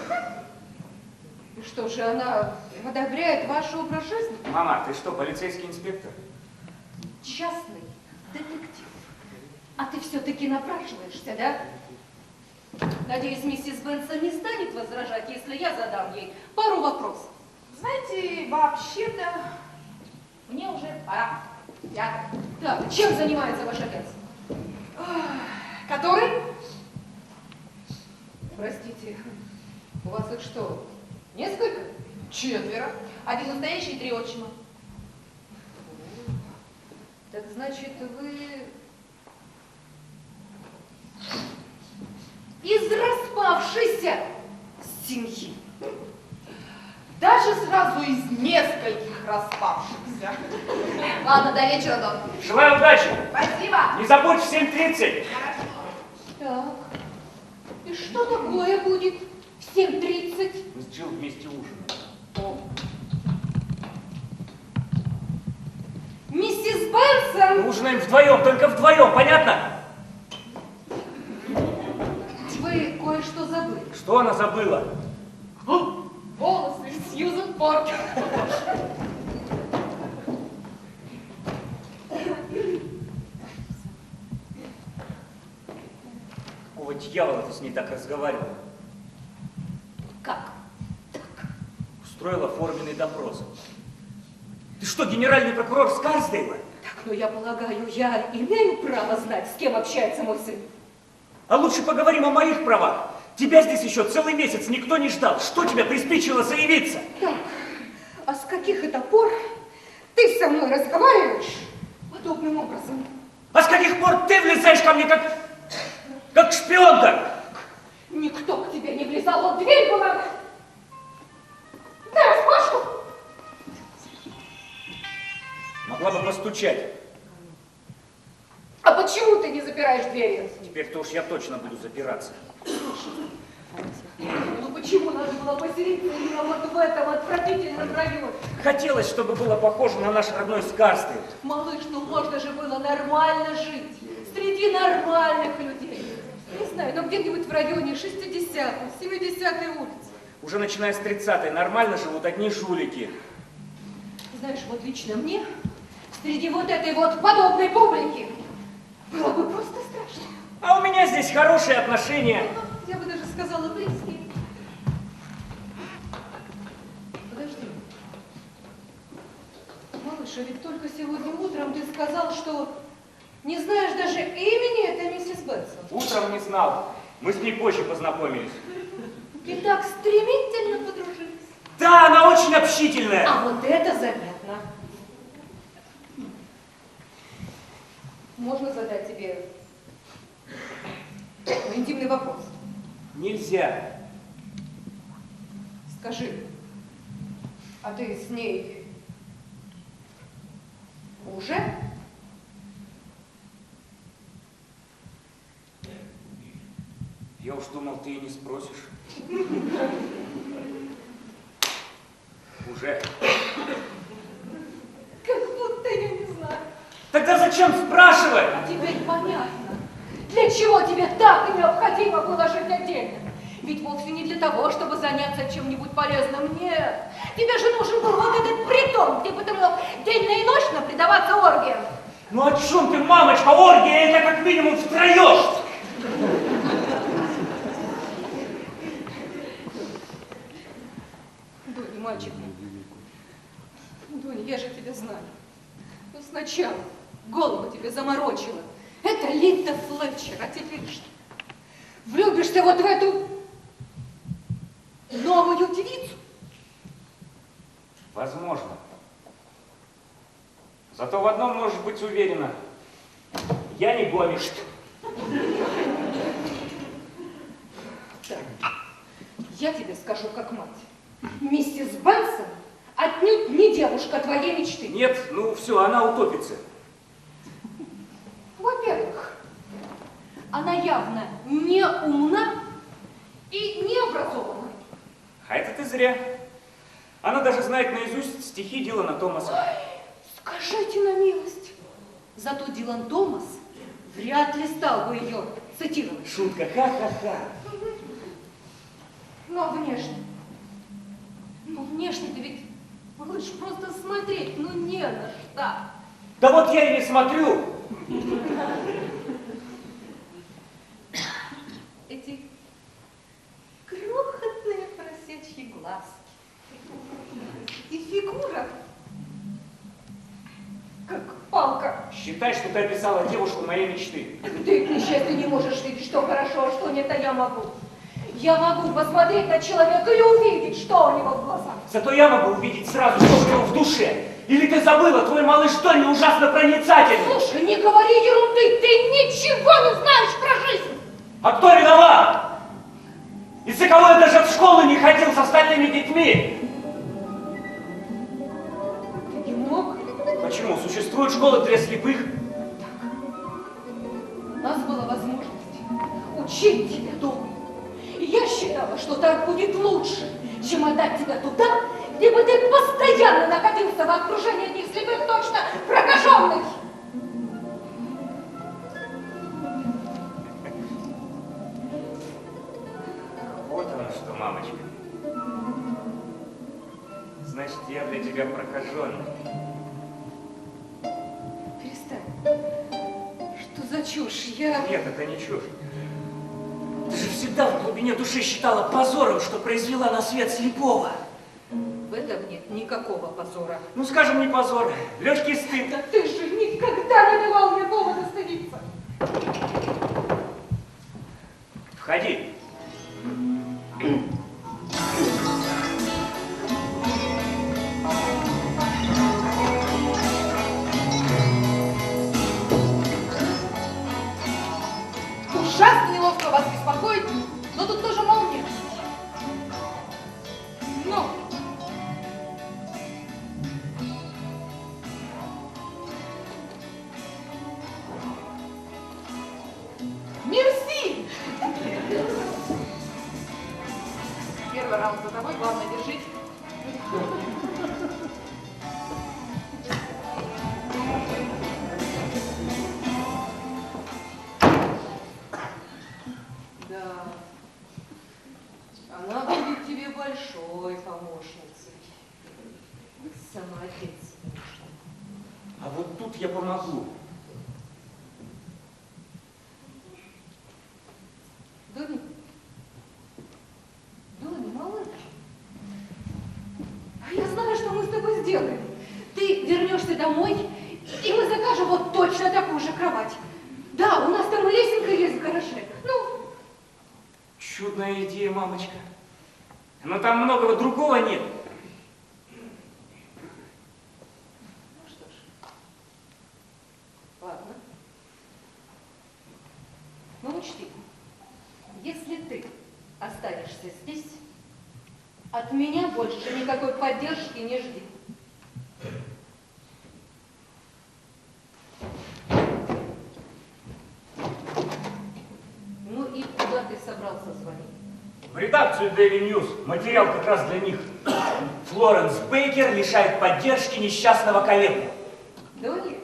E: И что же, она одобряет ваш образ жизни?
A: Мама, ты что, полицейский инспектор?
E: Частный детектив. А ты все-таки напрашиваешься, да? Надеюсь, миссис Бенсон не станет возражать, если я задам ей пару вопросов.
B: Знаете, вообще-то мне уже пора. Я
E: Так, чем занимается ваш отец?
B: Который?
E: Простите, у вас их что, несколько?
B: 4. Один настоящий и 3 отчима.
E: Так значит, вы из распавшейся семьи.
B: Даже сразу из нескольких распавшихся. Ладно, до вечера, Дон.
C: Желаю удачи.
B: Спасибо.
C: Не забудь в 7:30.
E: Так, и что такое будет в 7:30?
A: Мы с Джилл вместе ужинаем.
E: Миссис Бенсон!
C: Мы ужинаем вдвоем, только вдвоем, понятно?
E: Вы кое-что забыли.
C: Что она забыла?
B: Волосы Сьюзен Поркер.
C: Какого дьявола ты с ней так разговаривала?
E: Как?
C: Устроила форменный допрос. Ты что, генеральный прокурор Скарсдейла?
E: Так, но я полагаю, я имею право знать, с кем общается мой сын.
C: А лучше поговорим о моих правах. Тебя здесь еще целый месяц никто не ждал. Что тебя приспичило заявиться?
E: Так, а с каких это пор ты со мной разговариваешь подобным образом?
C: А с каких пор ты влезаешь ко мне как шпионка?
E: Никто к тебе не влезал, вот дверь была нараспашку.
C: Могла бы постучать.
E: А почему ты не запираешь двери?
C: Теперь-то уж я точно буду запираться.
E: Ну почему надо было поселиться именно вот в этом отвратительном районе?
C: Хотелось, чтобы было похоже на наш родной Скарсдейл.
E: Малыш, ну можно же было нормально жить, среди нормальных людей. Не знаю, но где-нибудь в районе 60-х, 70-й улицы.
C: Уже начиная с 30-й нормально живут одни жулики.
E: Знаешь, вот лично мне, среди вот этой вот подобной публики, было бы просто страшно.
C: А у меня здесь хорошие отношения.
E: Я бы даже сказала близкие. Подожди. Малыш, а ведь только сегодня утром ты сказал, что не знаешь даже имени этой миссис Бенсон.
C: Утром не знал. Мы с ней позже познакомились.
E: И так стремительно подружились.
C: Да, она очень общительная.
E: А вот это заметно. Можно задать тебе интимный вопрос?
C: Нельзя.
E: Скажи, а ты с ней уже?
C: Я уж думал, ты и не спросишь. Уже.
E: Как будто я не знаю.
C: Тогда зачем спрашивать?
E: А теперь понятно, для чего тебе так необходимо было жить отдельно. Ведь вовсе не для того, чтобы заняться чем-нибудь полезным, нет. Тебе же нужен был вот этот притон, где бы ты мог денно и ночно предаваться оргиям.
C: Ну о чем ты, мамочка? Оргия это как минимум втроем.
E: мальчик мой. Дуня, я же тебя знаю. Ну, сначала голову тебе заморочила. Это Лита Флетчер, а теперь что? Влюбишься вот в эту новую девицу?
C: Возможно. Зато в одном можешь быть уверена. Я не гомиш.
E: Так, я тебе скажу как мать. Миссис Бенсон отнюдь не девушка твоей мечты.
C: Нет, ну все, она утопится.
E: Во-первых, она явно не умна и не образована.
C: А это ты зря. Она даже знает наизусть стихи Дилана Томаса.
E: Скажите на милость. Зато Дилан Томас вряд ли стал бы ее цитировать.
C: Шутка, ха-ха-ха.
E: Но внешне. Ну, внешне-то ведь лучше просто смотреть, ну не на что.
C: Да вот я и не смотрю.
E: Эти крохотные поросячьи глазки. И фигура, как палка.
C: Считай, что ты описала девушку моей мечты.
E: Ты, к несчастью, не можешь видеть, что хорошо, а что нет, а я могу. Я могу посмотреть на человека и увидеть, что у него в глазах.
C: Зато я могу увидеть сразу, что у него в душе. Или ты забыла, твой малыш Тони ужасно проницательный.
E: Слушай, не говори ерунды, ты ничего не знаешь про жизнь.
C: А кто виноват? Из-за кого я даже в школу не ходил с остальными детьми?
E: Ты не мог?
C: Почему? Существуют школы для слепых?
E: У нас была возможность учить тебя дома. И я считала, что так будет лучше, чем отдать тебя туда, где бы ты постоянно находился в окружении одних слепых, точно прокаженных.
C: Вот оно что, мамочка. Значит, я для тебя прокаженный.
E: Перестань. Что за чушь?
C: Нет, это не чушь. Ты же всегда в глубине души считала позором, что произвела на свет слепого.
E: В этом нет никакого позора.
C: Ну, скажем, не позор, легкий стыд.
E: Да ты же никогда не давал мне повода стыдиться.
C: Входи.
B: Ужасно неловко вас беспокоить, но тут тоже молния. Ну. Мерси! Первый раунд за тобой, главное держись.
E: Да, она будет тебе большой помощницей. Самоотец.
C: А вот тут я помогу.
E: Дуня, малыш, я знаю, что мы с тобой сделаем. Ты вернешься домой, и мы закажем вот точно такую же кровать. Да, у нас там и лесенка есть в гараже. Ну,
C: Чудная идея, мамочка. Но там многого другого нет.
E: ну что ж. Ладно. Ну, учти, если ты останешься здесь, от меня больше никакой поддержки не жди. Ну и куда ты собрался звонить?
C: В редакцию Daily News. Материал как раз для них. Флоренс Бейкер лишает поддержки несчастного калеку.
E: Да нет.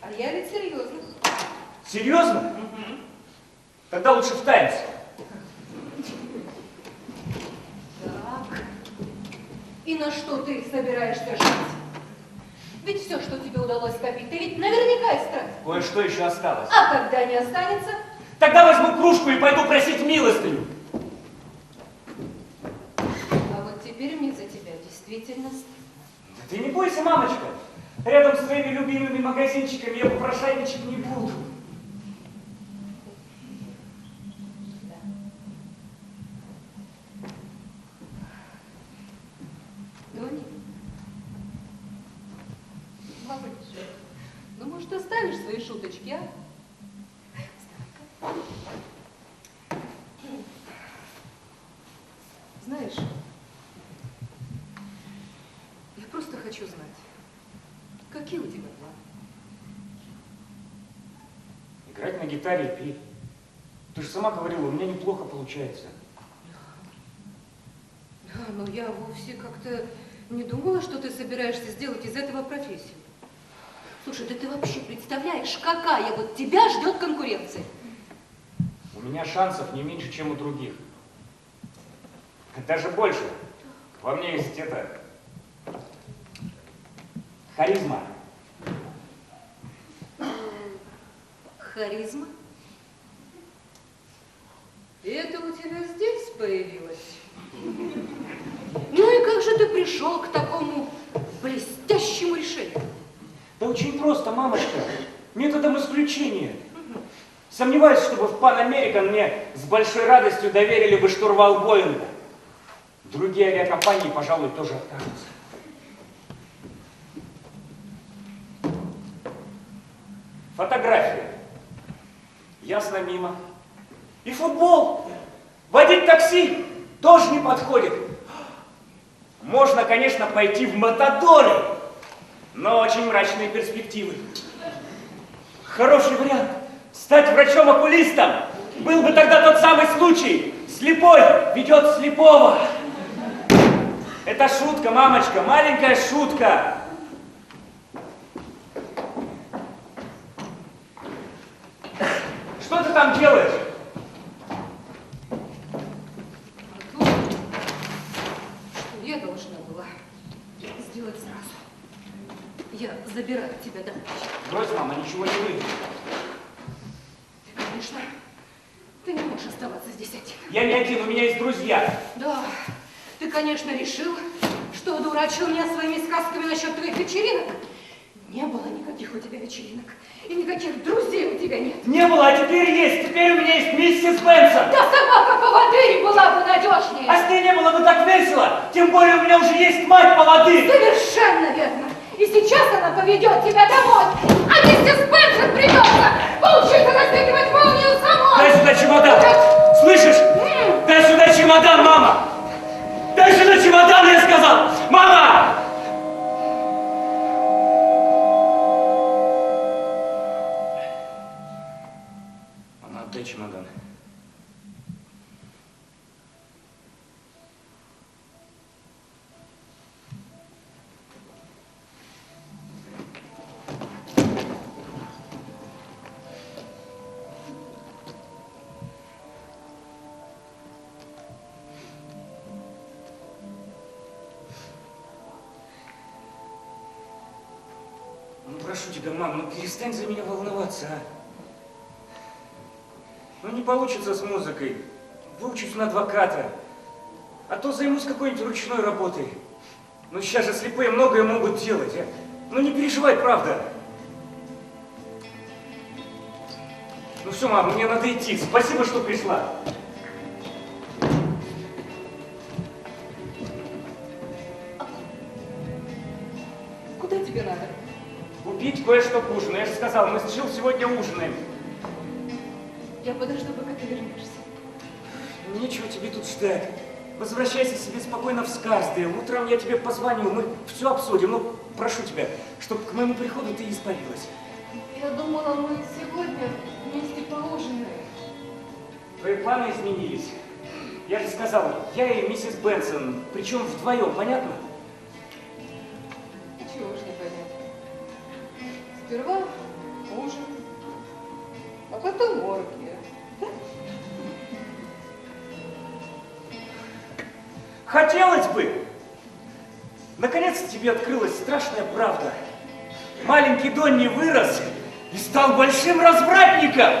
E: А я ведь серьезно.
C: Серьезно? Тогда лучше в Таймс.
E: Так. И на что ты собираешься жить? Ведь все, что тебе удалось копить, ты ведь наверняка истратил.
C: Кое-что еще осталось.
E: А когда не останется?
C: Тогда возьму кружку и пойду просить милостыню.
E: А вот теперь мне за тебя действительность.
C: Да ты не бойся, мамочка. Рядом с твоими любимыми магазинчиками я попрошайничать не буду.
E: Доня, малыш, ну, может, оставишь свои шуточки, а? Знаешь, я просто хочу знать, какие у тебя планы?
C: Играть на гитаре и петь. Ты же сама говорила, у меня неплохо получается.
E: Да, но я вовсе как-то не думала, что ты собираешься сделать из этого профессию. Слушай, да ты вообще представляешь, какая вот тебя ждет конкуренция?
C: У меня шансов не меньше, чем у других. Даже больше. Во мне есть это... харизма.
E: Харизма? И это у тебя здесь появилось? Ну и как же ты пришел к такому блестящему решению?
C: Да очень просто, мамочка. Методом исключения. Сомневаюсь, чтобы в Pan American мне с большой радостью доверили бы штурвал Боинга. Другие авиакомпании, пожалуй, тоже откажутся. Фотография. Ясно, мимо. И футбол. Водить такси тоже не подходит. Можно, конечно, пойти в Матадоры, но очень мрачные перспективы. Хороший вариант. Стать врачом-окулистом. Был бы тогда тот самый случай. Слепой ведет слепого. Это шутка, мамочка, маленькая шутка. Что ты там делаешь?
E: А то, что я должна была сделать сразу. Я забираю тебя домой.
C: Брось, мама, ничего не выйдет.
E: Ты, конечно, ты не можешь оставаться здесь один.
C: Я не один, у меня есть друзья.
E: Да, ты, конечно, решил, что одурачил меня своими сказками насчет твоих вечеринок. Не было никаких у тебя вечеринок, и никаких друзей у тебя нет.
C: Не было, а теперь есть. Теперь у меня есть миссис Бенсон.
E: Да собака-поводырь была бы надежнее.
C: А с ней не было бы так весело. Тем более у меня уже есть мать-поводырь.
E: Совершенно верно. И сейчас она поведет тебя домой, а миссис Бенсон придется поучиться застегивать молнию самой.
C: Дай сюда чемодан.
E: Нет.
C: Слышишь? Дай сюда чемодан, мама. Дай сюда чемодан, я сказал. Мама! Мама, отдай чемодан. Ну, прошу тебя, мам, ну перестань за меня волноваться, а. Ну, не получится с музыкой. Выучусь на адвоката. А то займусь какой-нибудь ручной работой. Ну, сейчас же слепые многое могут делать, а. Ну, не переживай, правда. Ну все, мам, мне надо идти. Спасибо, что пришла.
E: Куда тебе надо?
C: Купить кое-что к ужину. Я же сказал, мы с Джилл сегодня ужинаем.
E: Я подожду, пока ты вернешься.
C: Нечего тебе тут ждать. Возвращайся себе спокойно в Скарсдейл. Утром я тебе позвоню, мы все обсудим. Ну, прошу тебя, чтобы к моему приходу ты испарилась.
E: Я думала, мы сегодня вместе поужинаем.
C: Твои планы изменились. Я же сказал, я и миссис Бенсон, причем вдвоем, понятно?
E: Чего ж не понятно. Сперва ужин, а потом оргия. Да?
C: Хотелось бы! Наконец-то тебе открылась страшная правда. Маленький Донни вырос и стал большим развратником!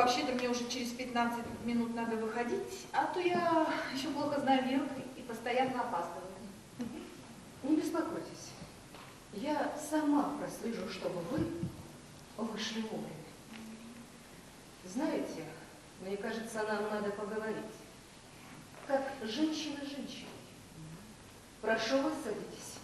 B: вообще-то мне уже через 15 минут надо выходить, а то я еще плохо знаю Веру и постоянно опаздываю.
E: Не беспокойтесь. Я сама прослежу, чтобы вы вышли вовремя. Знаете, мне кажется, нам надо поговорить. Как женщина женщине. Прошу вас, садитесь.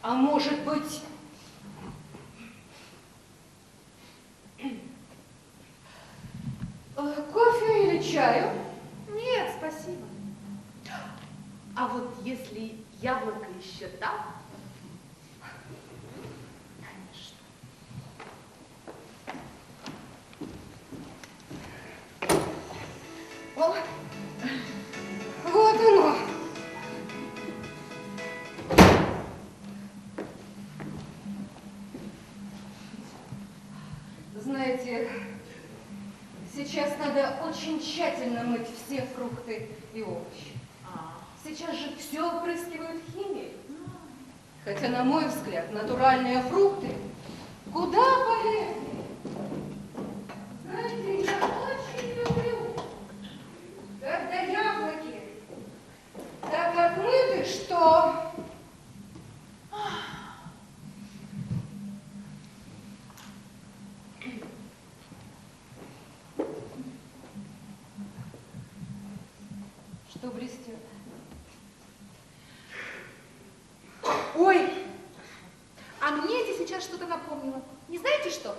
E: А может быть, кофе или чаю?
B: Нет, спасибо. А вот если яблоко еще там?
E: О, вот оно. Знаете, сейчас надо очень тщательно мыть все фрукты и овощи. Сейчас же все опрыскивают химией. Хотя, на мой взгляд, натуральные фрукты куда полезнее. Знаете, я очень люблю, когда яблоки так отмыты, что... что блестят.
B: Ой, а мне это сейчас что-то напомнило. Не знаете что?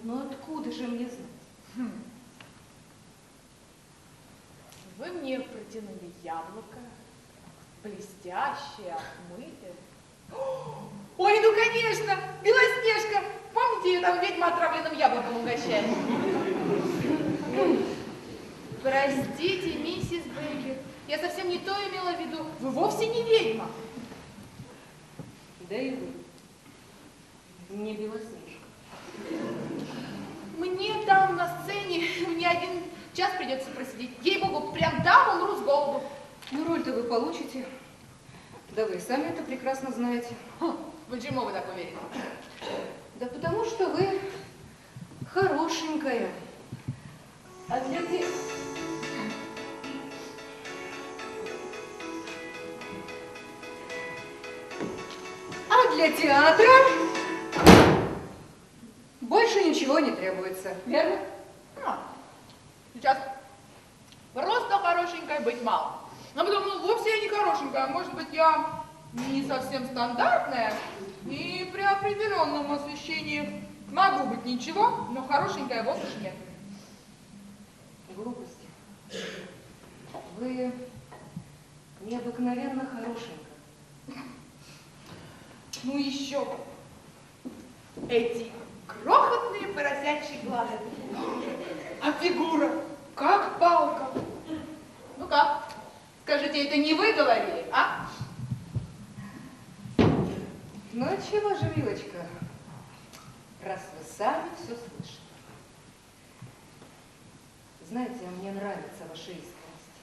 E: Но откуда же мне знать?
B: Вы мне протянули яблоко, блестящее, отмытое. Ой, ну конечно, Белоснежка. Помните, ее там ведьма отравленным яблоком угощает? Простите, миссис Бейкер, я совсем не то имела в виду. Вы вовсе не ведьма.
E: Да и вы. Не Белоснежка.
B: Мне там на сцене не 1 час придется просидеть. Ей-богу, прям там умру с голоду.
E: Ну, роль-то вы получите. Да вы сами это прекрасно знаете.
B: Почему вы так уверены?
E: Да потому что вы хорошенькая. А для тех... А для театра больше ничего не требуется, верно?
B: Сейчас просто хорошенькой быть мало. А потом, ну, вовсе я не хорошенькая. Может быть, я не совсем стандартная. И при определенном освещении могу быть ничего, но хорошенькая вот уж нет.
E: Глупости. Вы необыкновенно хорошенькая.
B: Ну еще бы. Эти крохотные поросячьи глаза. А фигура как палка. Ну как? Скажите, это не вы говорили, а?
E: Ну, а чего же, милочка, раз вы сами все слышите. Знаете, а мне нравится ваша искренность,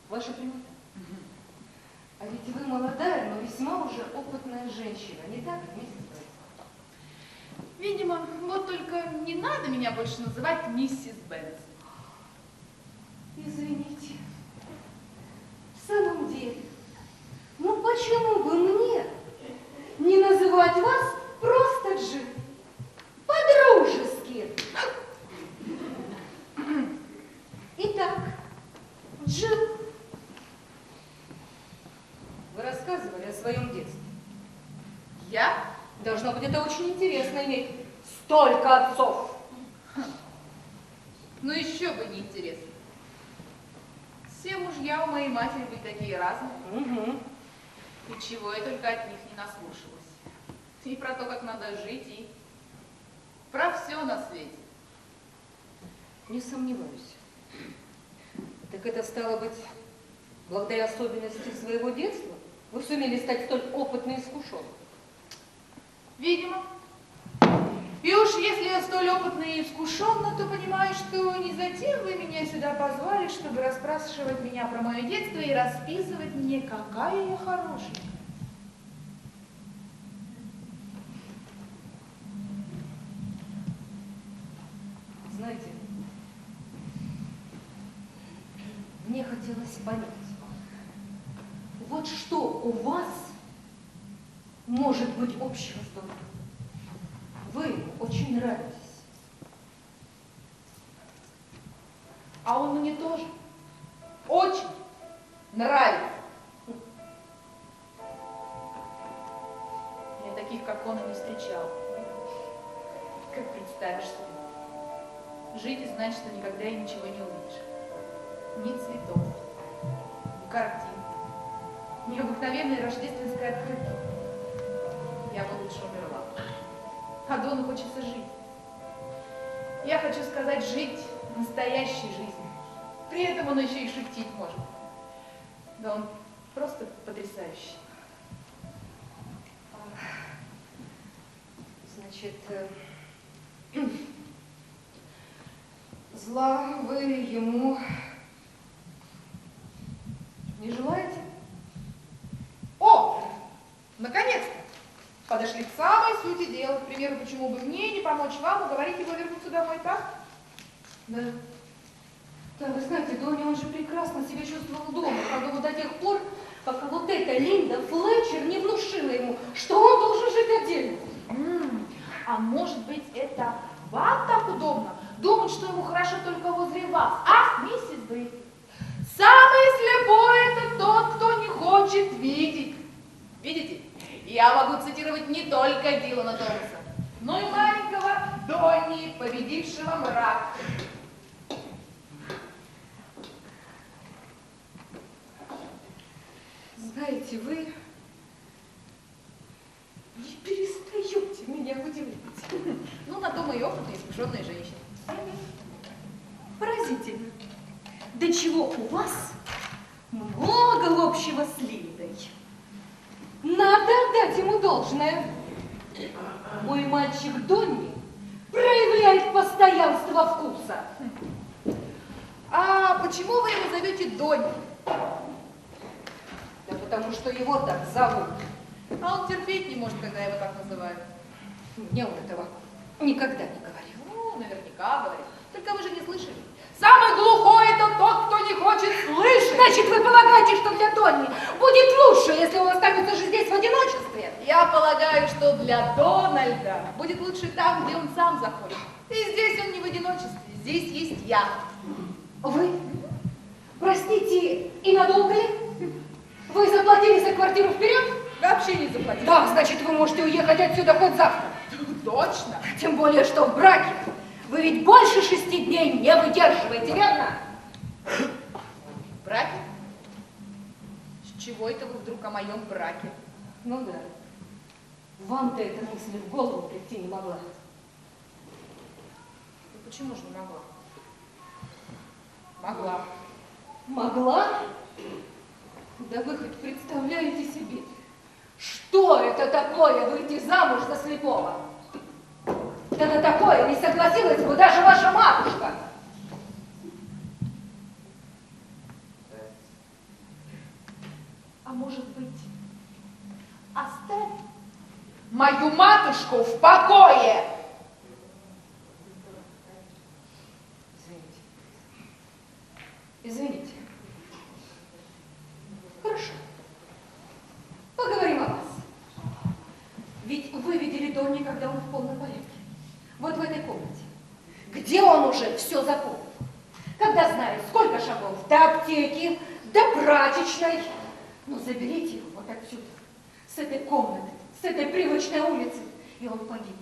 E: ваша прямота. А ведь вы молодая, но весьма уже опытная женщина, не так, миссис Бенсон?
B: Видимо, вот только не надо меня больше называть миссис Бенсон.
E: Извините. В самом деле, ну почему бы мне не называть вас просто Джин? По-дружески. Итак, Джин, вы рассказывали о своем детстве.
B: Я?
E: Должно быть, это очень интересно иметь столько отцов.
B: Ну еще бы не интересно. Все мужья у моей матери были такие разные.
E: Угу.
B: И чего я только от них не наслушалась. И про то, как надо жить, и про все на свете.
E: Не сомневаюсь. Так это стало быть, благодаря особенности своего детства, вы сумели стать столь опытной и искушенной?
B: Видимо. И уж если я столь опытна и искушенна, то понимаю, что не затем вы меня сюда позвали, чтобы расспрашивать меня про мое детство и расписывать мне, какая я хорошенькая.
E: Знаете, мне хотелось понять, вот что у вас может быть общего с домом? Вы ему очень нравитесь.
B: А он мне тоже очень нравится. Я таких, как он, и не встречал. Как представишь себе? Жить и знать, что никогда и ничего не увидишь. Ни цветов, ни картин, ни обыкновенной рождественской открытки. Я бы лучше умерла. А Дону хочется жить. Я хочу сказать, жить настоящей жизнью. При этом он еще и шутить может. Да он просто потрясающий.
E: Значит, зла вы ему не желаете?
B: О, наконец-то! Подошли к самой сути дела. К примеру, почему бы мне не помочь вам уговорить его вернуться домой, так?
E: Да. Да, вы знаете, Донни, он же прекрасно себя чувствовал дома, правда, до тех пор, пока вот эта Линда Флетчер не внушила ему, что он должен жить отдельно.
B: А может быть, это вам так удобно думать, что ему хорошо только возле вас, а, миссис Бейкер? Самый слепой – это тот, кто не хочет видеть. Видите? Я могу цитировать не только Дилана Томаса, но и маленького Донни, победившего мрак.
E: Знаете, вы не перестаете меня удивлять.
B: Ну, на то мы и опытные, искушенные женщины.
E: Поразительно. До чего у вас много общего с Линдой. Надо отдать ему должное. Мой мальчик Донни проявляет постоянство вкуса.
B: А почему вы его зовете Донни?
E: Да потому что его так зовут.
B: А он терпеть не может, когда его так называют.
E: Мне он этого никогда не говорил.
B: Ну, наверняка говорит. Только вы же не слышали. Самый глухой – это тот, кто не хочет слышать.
E: Значит, вы полагаете, что для Донни будет лучше, если он останется же здесь в одиночестве?
B: Я полагаю, что для Дональда будет лучше там, где он сам захочет. И здесь он не в одиночестве, здесь есть я.
E: Вы? Простите, и надолго ли? Вы заплатили за квартиру вперед?
B: Вообще не заплатил.
E: Да, значит, вы можете уехать отсюда хоть завтра.
B: Точно.
E: Тем более, что в браке вы ведь больше 6 дней не выдерживаете, верно?
B: В браке? С чего это вы вдруг о моем браке?
E: Ну да. Вам-то эта мысль в голову прийти не могла.
B: Ну почему же не могла? Могла.
E: Могла? Да вы хоть представляете себе, что это такое выйти замуж за слепого? Да на такое не согласилась бы даже ваша матушка.
B: А может быть, оставь мою матушку в покое?
E: Извините. Извините. Хорошо. Поговорим о вас. Ведь вы видели Донни, когда он в полном порядке. Вот в этой комнате. Где он уже все запомнил? Когда знает, сколько шагов до аптеки, до прачечной. Ну, заберите его вот отсюда, с этой комнаты, с этой привычной улицы, и он погиб.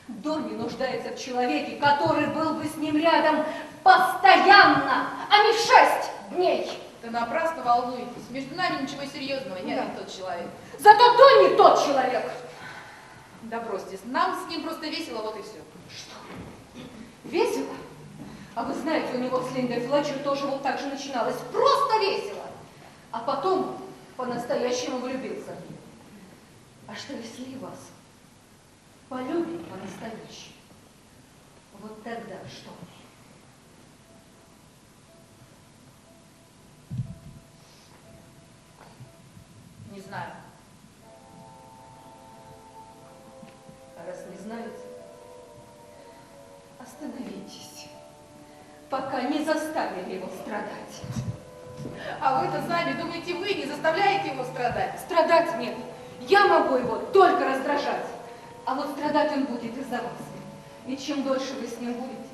E: Донни нуждается в человеке, который был бы с ним рядом постоянно, а не 6 дней.
B: Да напрасно волнуетесь. Между нами ничего серьезного, я
E: Да.
B: не тот человек.
E: Зато Донни тот человек.
B: Да бросьте, нам с ним просто весело, вот и все.
E: Что? Весело? А вы знаете, у него с Линдой Флетчер тоже вот так же начиналось. Просто весело. А потом по-настоящему влюбился. А что если вас полюбит по-настоящему? Вот тогда что?
B: Не знаю.
E: А раз не знаете, остановитесь, пока не заставили его страдать.
B: А вы-то сами думаете, вы не заставляете его страдать?
E: Страдать нет. Я могу его только раздражать. А вот страдать он будет из-за вас. И чем дольше вы с ним будете,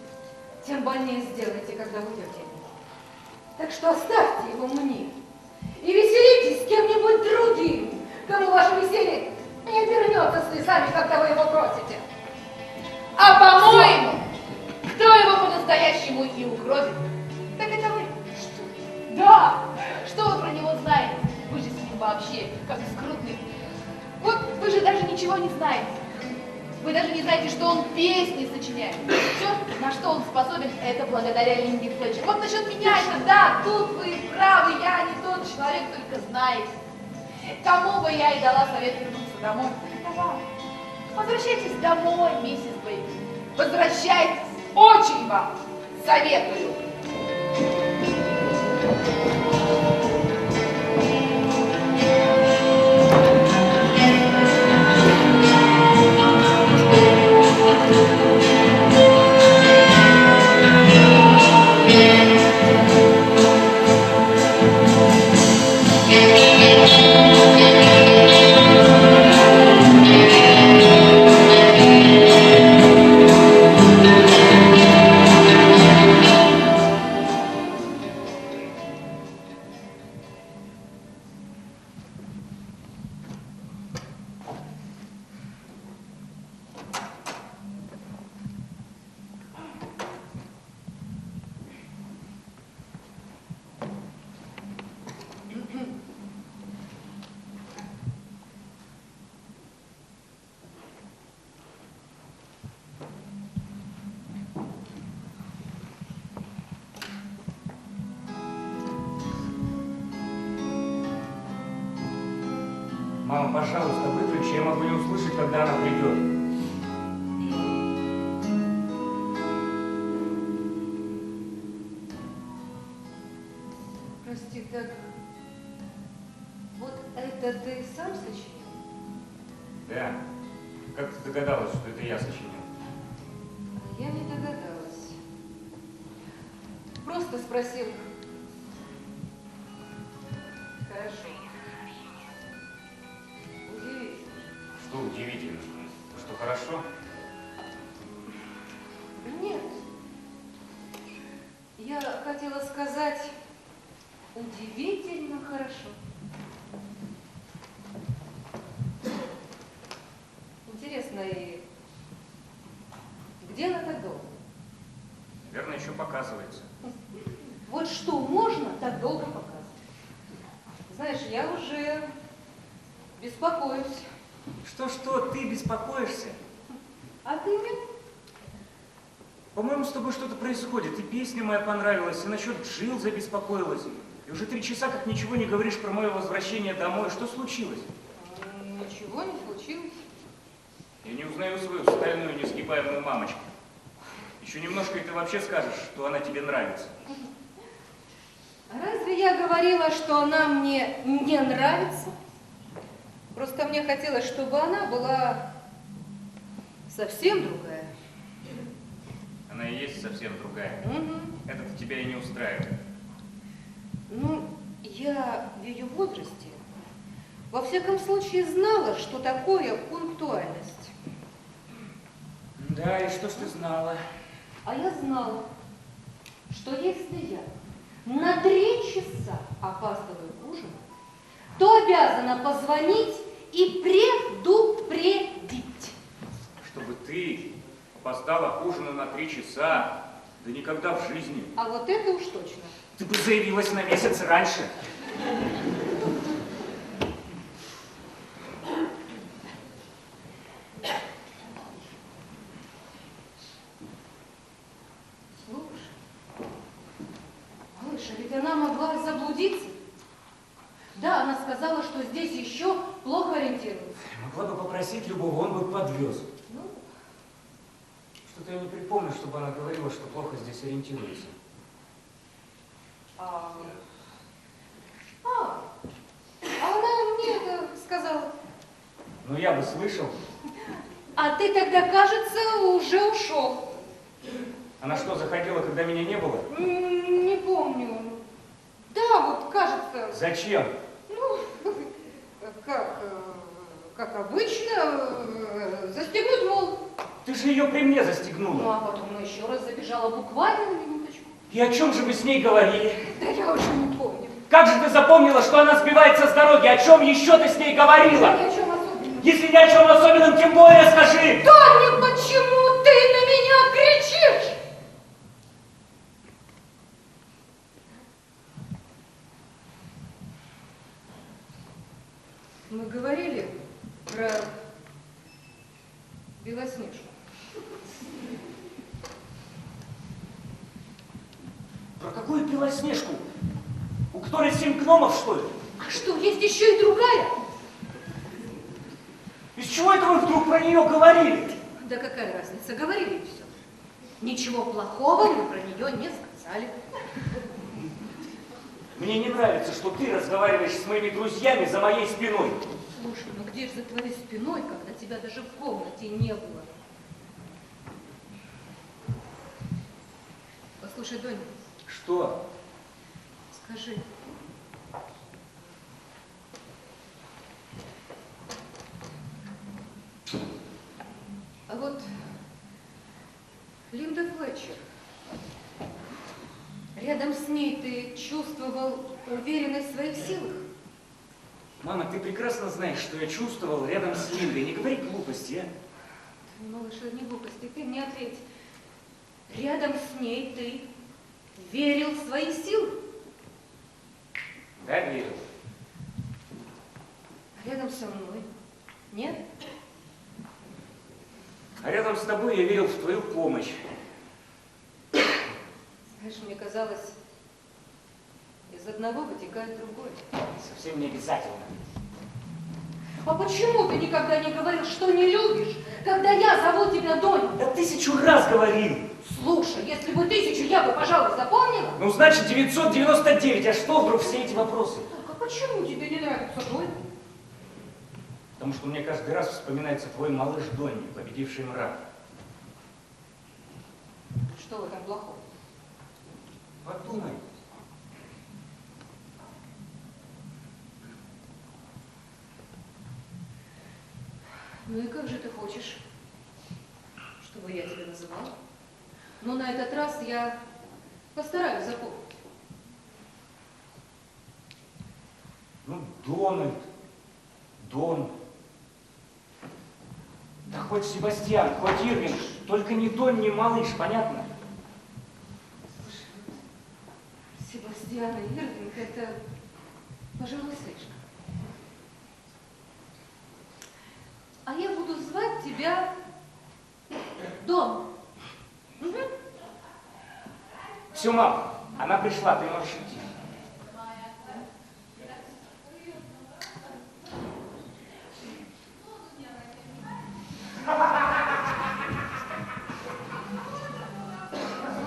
E: тем больнее сделаете, когда уйдете. Так что оставьте его мне. И веселитесь с кем-нибудь другим, кому ваше веселье не обернется слезами, когда вы его бросите.
B: А по-моему, кто его по-настоящему и угробит, так это вы. Что? Да! Что вы про него знаете? Вы же с ним вообще как скрутный. Вот вы же даже ничего не знаете. Вы даже не знаете, что он песни сочиняет. Все, на что он способен, это благодаря Линде Флетчер. Вот насчет меня это, да, тут вы правы, я не тот человек, только знаете. Кому бы я и дала совет вернуться домой? Это вам. Возвращайтесь домой, миссис Бэйби. Возвращайтесь. Очень вам советую.
C: Мама, пожалуйста, выключи, я могу не услышать, когда она придет.
E: Прости, так вот это ты сам сочинил?
C: Да. Как ты догадалась, что это я сочинил?
E: А я не догадалась. Просто спросил. Хорошо. Удивительно.
C: Что удивительно? Что хорошо?
E: Нет. Я хотела сказать, удивительно хорошо. Интересно, и где она так долго?
C: Наверное, еще показывается.
E: Вот что можно так долго показывать? Знаешь, я уже беспокоюсь.
C: Что, ты беспокоишься?
E: А ты нет?
C: По-моему, с тобой что-то происходит. И песня моя понравилась, и насчет Джилл забеспокоилась. И уже 3 часа как ничего не говоришь про мое возвращение домой. Что случилось?
E: Ничего не случилось.
C: Я не узнаю свою стальную несгибаемую мамочку. Еще немножко, и ты вообще скажешь, что она тебе нравится.
E: Разве я говорила, что она мне не нравится? Просто мне хотелось, чтобы она была совсем другая.
C: Она и есть совсем другая.
E: Угу.
C: Это-то тебя и не устраивает.
E: Ну, я в ее возрасте, во всяком случае, знала, что такое пунктуальность.
C: Да, и что ж ты знала?
E: А я знала, что если я на 3 часа опаздываю к ужину, то обязана позвонить и предупредить.
C: Чтобы ты опоздала к ужину на 3 часа, да никогда в жизни.
E: А вот это уж точно.
C: Ты бы заявилась на месяц раньше.
E: Слушай, ведь она могла заблудиться. Да, она сказала, что здесь еще плохо ориентируется.
C: Могла бы попросить любого, он бы подвез.
E: Ну,
C: Что Что-то я не припомню, чтобы она говорила, что плохо здесь ориентируется.
E: Она мне это сказала.
C: Ну, я бы слышал.
E: А ты тогда, кажется, уже ушел.
C: Она что, заходила, когда меня не было?
E: Не помню. Да, вот кажется.
C: Зачем?
E: Ну, как обычно, застегнуть, мол.
C: Ты же ее при мне
E: Ну,
C: застегнула.
E: а потом она еще раз забежала буквально на минуточку.
C: И о чем же вы с ней говорили?
E: Да я уже не помню.
C: Как же ты запомнила, что она сбивается с дороги? О чем еще ты с ней говорила?
E: Ни о чем особенном.
C: Если ни о чем особенном, тем более скажи!
E: Тоня, почему ты на меня кричишь? Мы говорили про Белоснежку.
C: Про какую Белоснежку? У которой 7 гномов, что ли?
E: А что, есть еще и другая?
C: Из чего это вы вдруг про нее говорили?
E: Да какая разница, говорили и все. Ничего плохого мы про нее не сказали.
C: Мне не нравится, что ты разговариваешь с моими друзьями за моей спиной.
E: Слушай, ну где же за твоей спиной, когда тебя даже в комнате не было? Послушай, Доня,
C: Что?
E: скажи. А вот Линда Флетчер, рядом с ней ты чувствовал уверенность в своих силах?
C: Мама, ты прекрасно знаешь, что я чувствовал рядом с Линдой. Не говори глупости, а?
E: Малыш, это не глупости, ты мне ответь. Рядом с ней ты верил в свои силы?
C: Да, верил.
E: А рядом со мной? Нет?
C: А рядом с тобой я верил в твою помощь.
E: Знаешь, мне казалось, из одного вытекает другое.
C: Совсем не обязательно.
E: А почему ты никогда не говорил, что не любишь, когда я зову тебя Доней?
C: Да 1000 раз говорил.
E: Слушай, если бы 1000 я бы, пожалуй, запомнила.
C: Ну, значит, 999. А что вдруг все эти вопросы?
E: Так, а почему тебе не нравится Донь?
C: Потому что мне каждый раз вспоминается твой малыш Донни, победивший мрак.
E: Что в этом плохого?
C: Подумай.
E: Ну и как же ты хочешь, чтобы я тебя называла? Но на этот раз я постараюсь запомнить.
C: Ну, Дональд, Дон. Да хоть Себастьян, хоть Ирвин, только не Дон, не малыш, понятно?
E: Себастьян и Ирвинг — это, пожалуй, слишком. А я буду звать тебя Дон. Угу.
C: Все, мам, она пришла, ты можешь идти.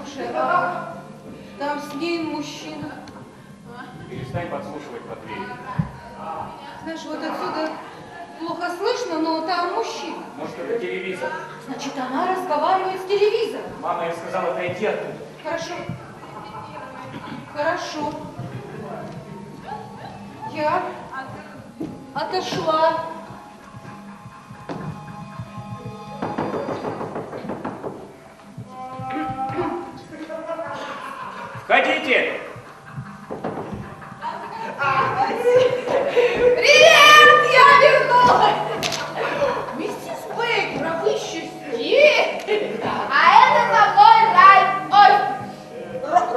E: Слушай, а там с ней мужчина.
C: Перестань подслушивать под дверью.
E: Знаешь, вот отсюда плохо слышно, но там мужчина.
C: Может, это телевизор?
E: Значит, она разговаривает с телевизором.
C: Мама, я сказала, отойди оттуда.
E: Хорошо. Хорошо. Я отошла.
C: Входите!
B: Привет, я вернулась! Миссис Бейкер, а вы еще здесь? А это тобой Ральф. Ой,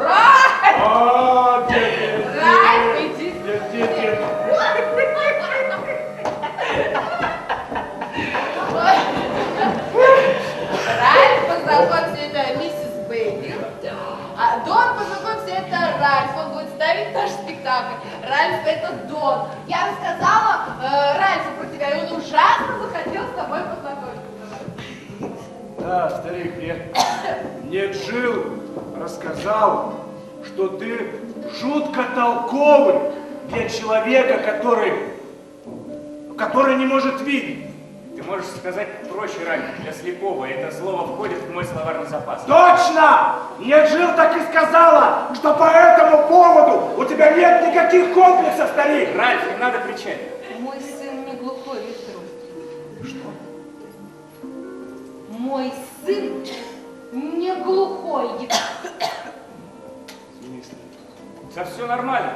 B: Ральф!
C: О, дядя!
B: Ральф, иди. Ральф, познакомься, это миссис Бейкер. А Дон, познакомься, это Ральф. Он будет ставить наш спектакль. Ральф, это Дон. Я рассказала Ральфу про тебя, и он ужасно захотел с тобой познакомиться.
F: Да, старик, мне Джилл рассказал, что ты жутко толковый для человека, который не может видеть.
C: Ты можешь сказать проще, Ральф, для слепого. Это слово входит в мой словарный запас.
F: Точно! Мне Джилл так и сказала, что по этому поводу у тебя нет никаких комплексов, старик.
C: Ральф, не надо кричать.
E: Мой сын не глухой, Виктор Остров. Что? Мой сын не глухой.
C: Да все нормально.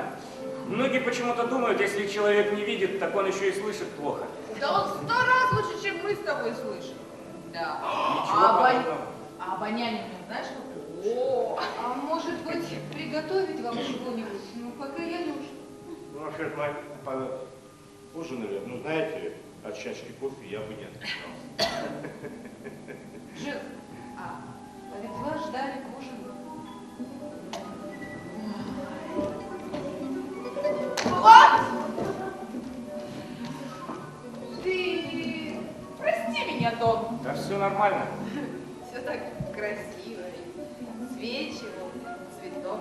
C: Многие почему-то думают, если человек не видит, так он еще и слышит плохо.
B: Да он 100 раз лучше, чем мы с тобой слышим. Да.
C: Ничего подобного.
B: А обоняние у него, знаешь, что? О,
E: А может быть, приготовить вам чего-нибудь? Ну, пока я не ушла.
F: Ну, вообще, мы ужинали, ну, знаете, от чашки кофе я бы не отказался.
E: Жил. А ведь вас ждали к ужину.
B: Вот! Ты прости меня, Дон.
C: Да все нормально.
B: Все так красиво. Свечи, цветок.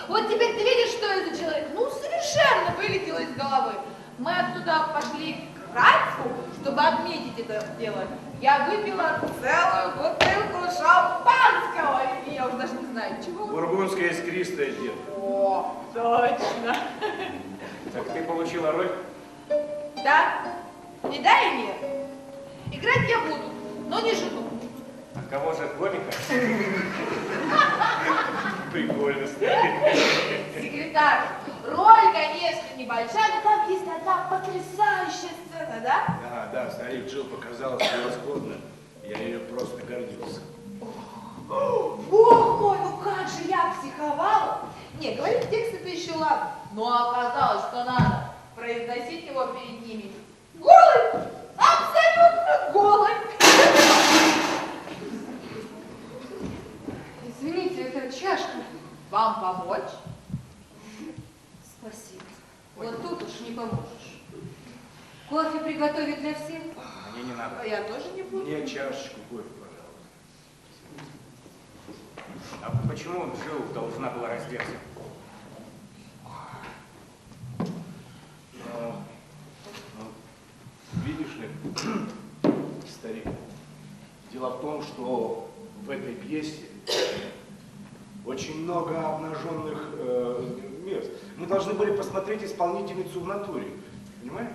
B: Вот теперь ты видишь, что это человек? Ну, совершенно вылетело из головы. Мы оттуда пошли к Ральфу, чтобы отметить это дело. Я выпила целую бутылку шампанского. И я уже даже не знаю, чего.
F: Бургундская искристая, дед.
B: О, точно.
C: Так ты получила роль?
B: Да? И да, и нет. Играть я буду, но не жену.
C: А кого же, комика?
F: Прикольно,
B: Секретарь. Роль, конечно, небольшая, но там есть одна потрясающая сцена, да?
F: Да, старик Джилл показалась превосходно. Я ее просто гордился.
B: Бог мой, ну как же я психовала. Не, говорить текст это еще ладно. Но оказалось, что надо произносить его перед ними. Голый! Абсолютно голый!
E: Извините, это чашка.
B: Вам помочь?
E: Спасибо. Вот тут уж не поможешь. Кофе приготовить для всех?
C: Мне не надо.
B: Я тоже не буду.
F: Мне чашечку кофе, пожалуйста.
C: А почему Джилл должна была раздеться?
F: Видишь ли, старик, дело в том, что в этой пьесе очень много обнаженных мест. Мы должны были посмотреть исполнительницу в натуре. Понимаешь?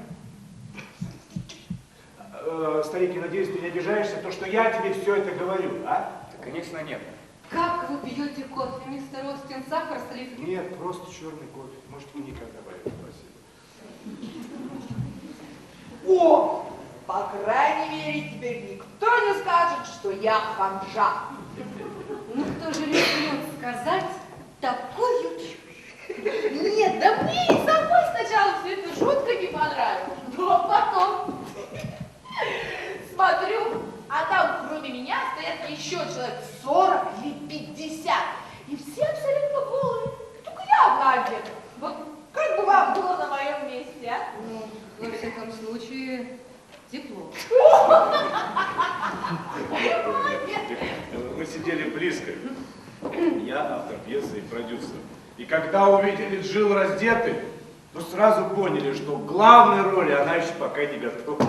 F: Старик, я надеюсь, ты не обижаешься, то, что я тебе все это говорю, а?
C: Да, конечно, нет.
E: Как вы пьете кофе, мистер Остин? Сахар, сливки?
F: Нет, просто черный кофе. Может, вы никогда добавите, спасибо.
B: О! По крайней мере, теперь никто не скажет, что я ханжа.
E: Ну кто же рискнет сказать такую чушь?
B: Нет, да мне и самой сначала все это жутко не понравилось. Но потом смотрю, а там кроме меня стоят еще человек 40 или 50. И все абсолютно голые. Только я одна одета. Вот как бы вам было на моем месте, а?
E: Ну, во всяком случае, тепло.
F: Мы сидели близко. Я автор пьесы и продюсер. И когда увидели Джилл раздетой, то сразу поняли, что к главной роли она еще пока не готова.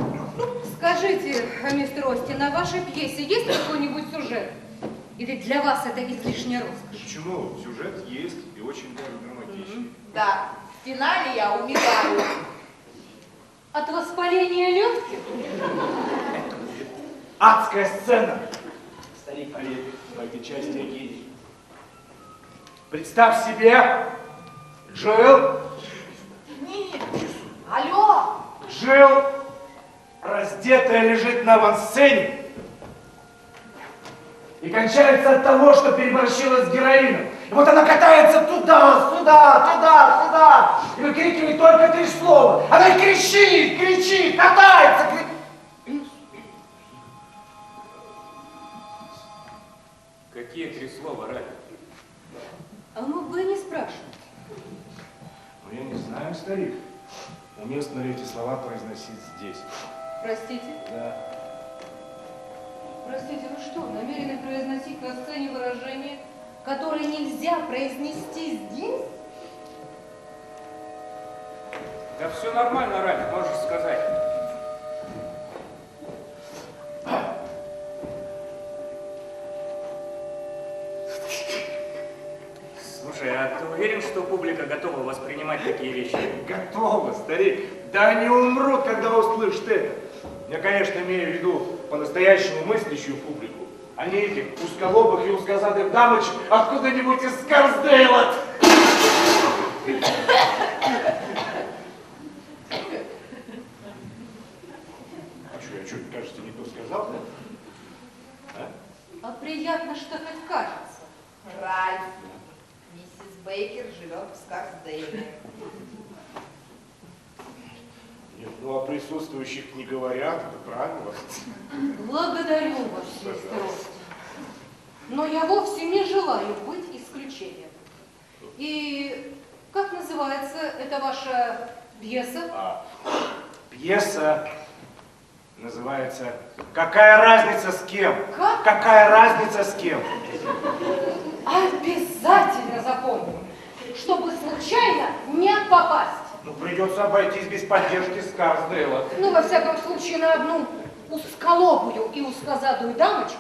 E: Скажите, мистер Остин, на вашей пьесе есть какой-нибудь сюжет? Или для вас это излишняя роскошь?
F: Почему? Сюжет есть и очень даже драматичный.
B: Да, в финале я умираю.
E: От воспаления легких?
F: Адская сцена! Старик, поверь, в этой части я гений. Представь себе, Джилл,
B: Нет, алло,
F: Джилл, раздетая лежит на авансцене и кончается от того, что переборщила с героином. И вот она катается туда, сюда, туда, сюда, и выкрикивает только 3 слова. Она и кричит, катается,
C: Какие 3 слова, Ральф?
E: А мог бы и не спрашивать.
F: Ну, я не знаю, старик. Уместно ли эти слова произносить здесь?
E: Простите?
F: Да.
E: Простите, вы что, намерены произносить на сцене выражения, которые нельзя произнести здесь?
A: Да все нормально, Ральф, можешь сказать. Слушай, а ты уверен, что публика готова воспринимать такие вещи?
F: Готово, старик. Да они умрут, когда услышат это. Я, конечно, имею в виду по-настоящему мыслящую публику, а не этих узколобых и узкозадых дамочек откуда-нибудь из Скарсдейла. А что, я что-то, кажется, не то сказал, да?
E: А приятно, что хоть кажется.
B: Ральф, миссис Бейкер живет в Скарсдейле.
F: Нет, ну о присутствующих не говорят, это правило.
E: Благодарю вас, мистер Остин. Но я вовсе не желаю быть исключением. И как называется эта ваша пьеса?
F: Пьеса называется «Какая разница с кем?»
E: Как?
F: Какая разница с кем?
E: Обязательно запомню, чтобы случайно не попасть.
F: Ну, придется обойтись без поддержки Скарсдейла.
E: Ну, во всяком случае, на одну узколобую и узкозадую дамочку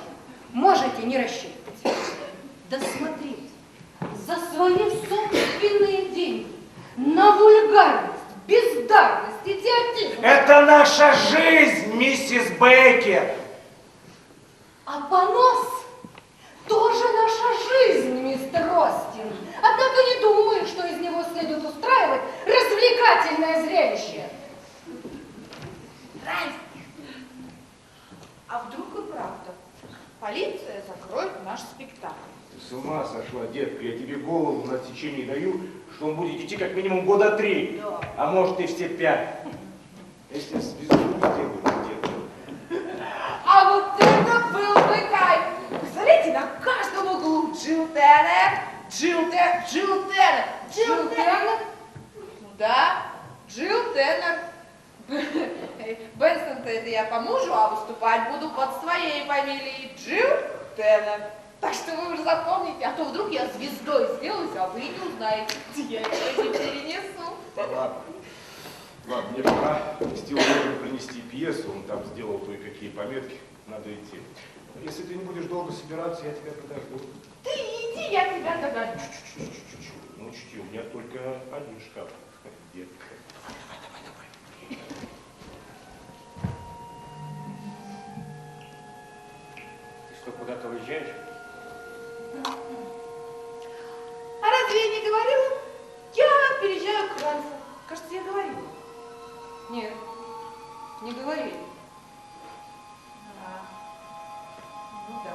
E: можете не рассчитывать. Да смотрите, за свои собственные деньги на вульгарность, бездарность, идиотизм.
F: Это наша жизнь, миссис Бейкер.
E: А понос тоже наша жизнь, мистер Остин. Однако не думаю, что из него следует устраивать развлекательное зрелище.
B: Ральф, а вдруг и правда полиция закроет наш спектакль?
F: Ты с ума сошла, детка. Я тебе голову на отсечение даю, что он будет идти как минимум года 3,
B: Да.
F: а может и все 5. Если я звезду не делаю, детка.
B: А вот это был бы кайф! Посмотрите, на каждом углу Джилл Теннер, Джилл Теннер, Джилл Теннер, Джилл Теннер. Ну да, Джилл Теннер. Бенсон-то это я по мужу, а выступать буду под своей фамилией Джилл Теннер. Так что вы уже запомните, а то вдруг я звездой сделаюсь, а вы не узнаете, где я это не перенесу.
F: Ладно. Ладно, мне пора. Стил должен принести пьесу, он там сделал кое-какие пометки. Надо идти. Если ты не будешь долго собираться, я тебя подожду.
B: Ты иди, я тебя догоню.
F: Чуть-чуть. Ну, учти, у меня только один шкаф. Детка.
A: Ты что, куда-то уезжаешь?
B: А разве я не говорила? Я переезжаю к Ральфу. Кажется, я говорила.
E: Нет, не говорили.
B: Ну да.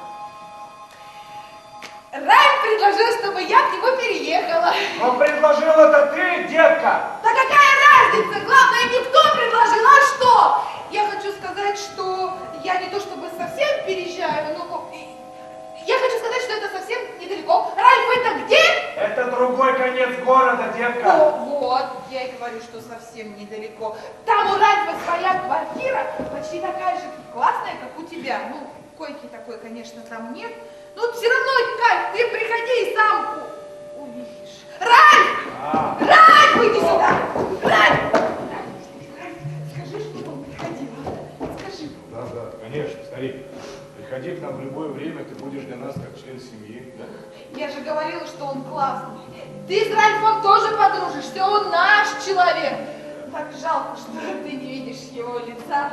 B: Ральф предложил, чтобы я к нему переехала.
F: Но предложил это ты, детка!
B: Да какая разница? Главное, не кто предложил, а что? Я хочу сказать, что я не то чтобы совсем переезжаю, но я хочу сказать, что это совсем недалеко. Ральф, это где?
F: Это другой конец города, детка!
B: О, вот, я и говорю, что совсем недалеко. Там у Ральфа своя квартира, почти такая же классная, как у тебя. Ну, койки такой, конечно, там нет. Но все равно, Кайф, ты приходи и сам увидишь. Ральф! Ральф, иди сюда! Ральф! Скажи, что он приходил. Скажи.
F: Да, конечно, старик. Приходи к нам в любое время, ты будешь для нас как член семьи. Да?
B: Я же говорила, что он классный. Ты с Ральфом тоже подружишься, он наш человек. Так жалко, что ты не видишь его лица.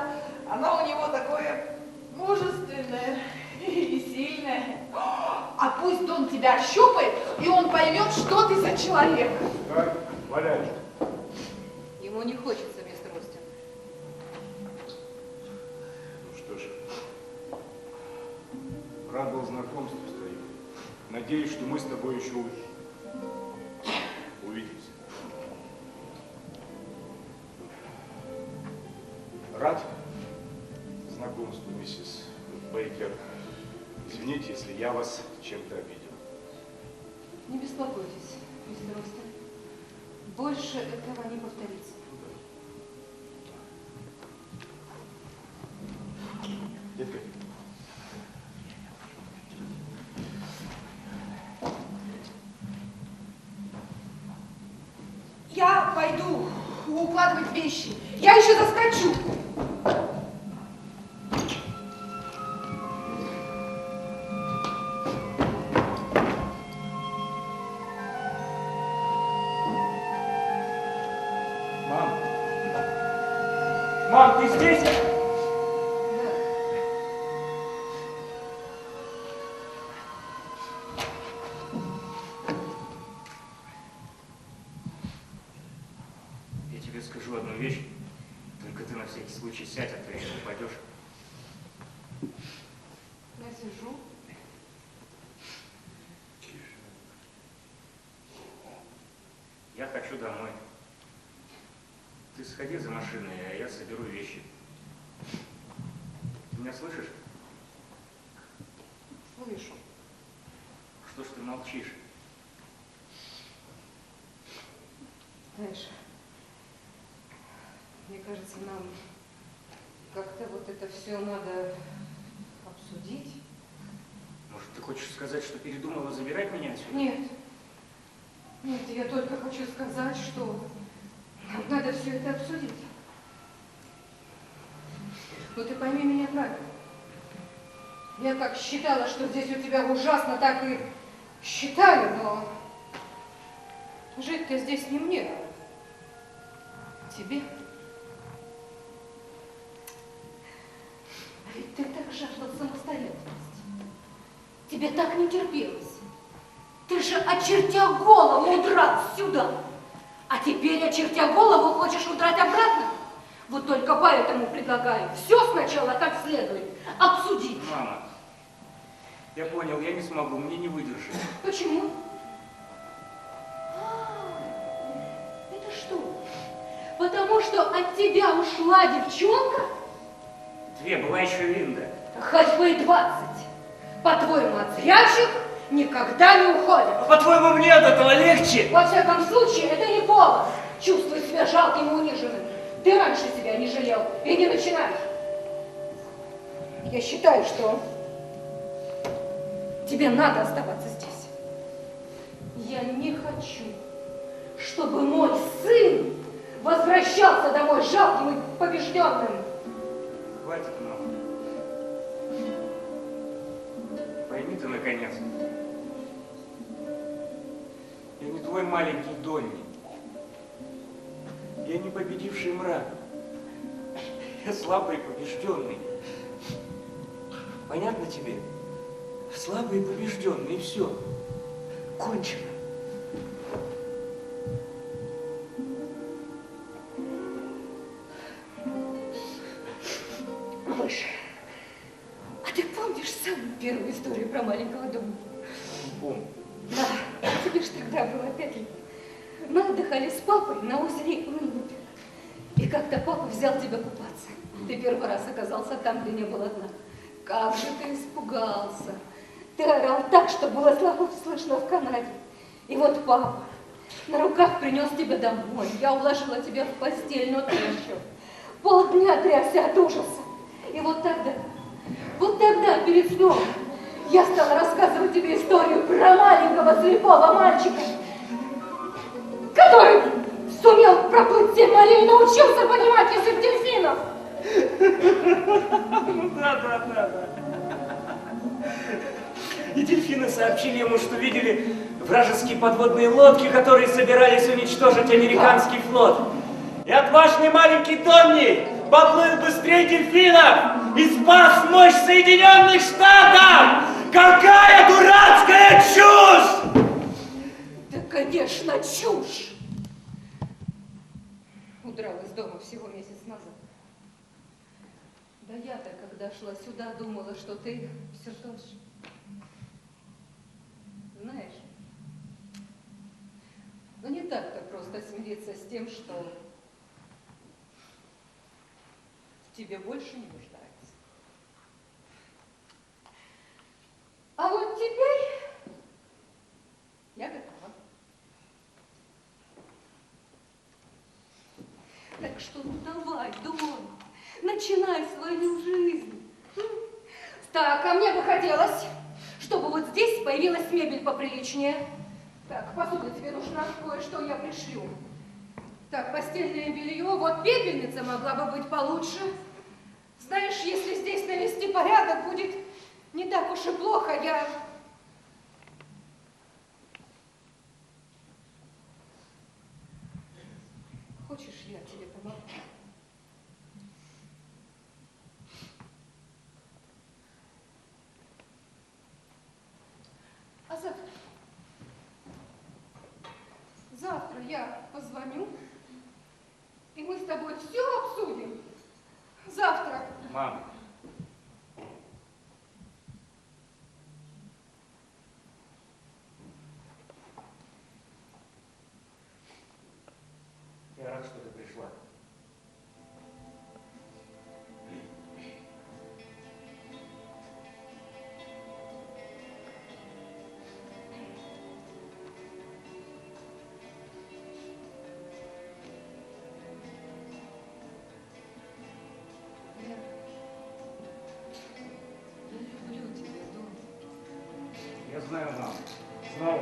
B: Оно у него такое мужественное и сильное. А пусть он тебя щупает, и он поймет, что ты за человек.
F: Так, валяешь.
E: Ему не хочется, мистер Остин.
F: Ну что ж, рад был знакомству, старик. Надеюсь, что мы с тобой еще увидимся. Рад знакомству, миссис Бейкер. Извините, если я вас чем-то обидел.
E: Не беспокойтесь, мистер Остин. Больше этого не повторится.
F: Детка,
B: Я пойду укладывать вещи. Я еще заскочу.
C: Мам! Мам, ты здесь?
A: Я тебе скажу одну вещь. Только ты на всякий случай сядь, а то еще упадешь.
B: Я сижу.
A: Я хочу домой. Ты сходи за машиной, а я соберу вещи. Ты меня слышишь?
B: Слышу.
A: Что ж ты молчишь?
E: Знаешь, мне кажется, нам как-то вот это все надо обсудить.
A: Может, ты хочешь сказать, что передумала забирать меня отсюда?
E: Нет. Нет, я только хочу сказать, что нам надо все это обсудить. Но ты пойми меня правильно. Я как считала, что здесь у тебя ужасно, так и считаю, но жить-то здесь не мне, а тебе. А ведь ты так жаждал самостоятельности. Тебе так не терпелось. Ты же, очертя голову, удрал сюда. А теперь, очертя голову, хочешь удрать обратно? Вот только поэтому предлагаю все сначала как следует обсудить.
A: Мама, я понял, я не смогу, мне не выдержать.
E: Почему? Это что? Потому что от тебя ушла девчонка?
A: Две, была еще Линда.
E: Хоть бы и 20. По-твоему, от зрячих никогда не уходят.
C: По-твоему, мне от этого легче?
E: Во всяком случае, это не повод чувствовать себя жалким и униженным. Ты раньше себя не жалел и не начинаешь. Я считаю, что тебе надо оставаться здесь. Я не хочу, чтобы мой сын возвращался домой жалким и побежденным.
A: Хватит, мама. Пойми ты, наконец. Я не твой маленький Донни. Я не победивший мрак. Я слабый и побежденный. Понятно тебе? Слабый и побежденный, и все. Кончено.
E: Малыш, а ты помнишь самую первую историю про маленького Донни?
A: Помню.
E: Да, тебе ж тогда было 5 лет. Мы отдыхали с папой на озере Уиннипег. И как-то папа взял тебя купаться. Ты первый раз оказался там, где не было дна. Как же ты испугался. Ты орал так, что было слабо слышно в Канаде. И вот папа на руках принес тебя домой. Я уложила тебя в постель, но ты еще полдня трясся от ужаса. И вот тогда перед сном я стала рассказывать тебе историю про маленького слепого мальчика, который сумел проплыть 7 морей и научился понимать язык дельфинов.
C: Да. И дельфины сообщили ему, что видели вражеские подводные лодки, которые собирались уничтожить американский флот. И отважный маленький Донни поплыл быстрее дельфинов и спас мощь Соединенных Штатов! Какая дурацкая чушь!
E: Да, конечно, чушь! Удрал из дома всего месяц назад. Да я-то, когда шла сюда, думала, что ты все тот же. Знаешь, ну не так-то просто смириться с тем, что в тебе больше не нуждается. А вот теперь я готова. Так что ну давай, Дон, начинай свою жизнь. Так, а мне бы хотелось, чтобы вот здесь появилась мебель поприличнее. Так, посуда тебе нужна, кое-что я пришлю. Так, постельное белье. Вот пепельница могла бы быть получше. Знаешь, если здесь навести порядок, будет не так уж и плохо. Хочешь, я тебе помогу? А завтра я позвоню, и мы с тобой все обсудим. Завтра.
A: Мам, я рад, что ты пришла.
E: Я люблю тебя, Дон.
A: Я знаю, мам. Знал.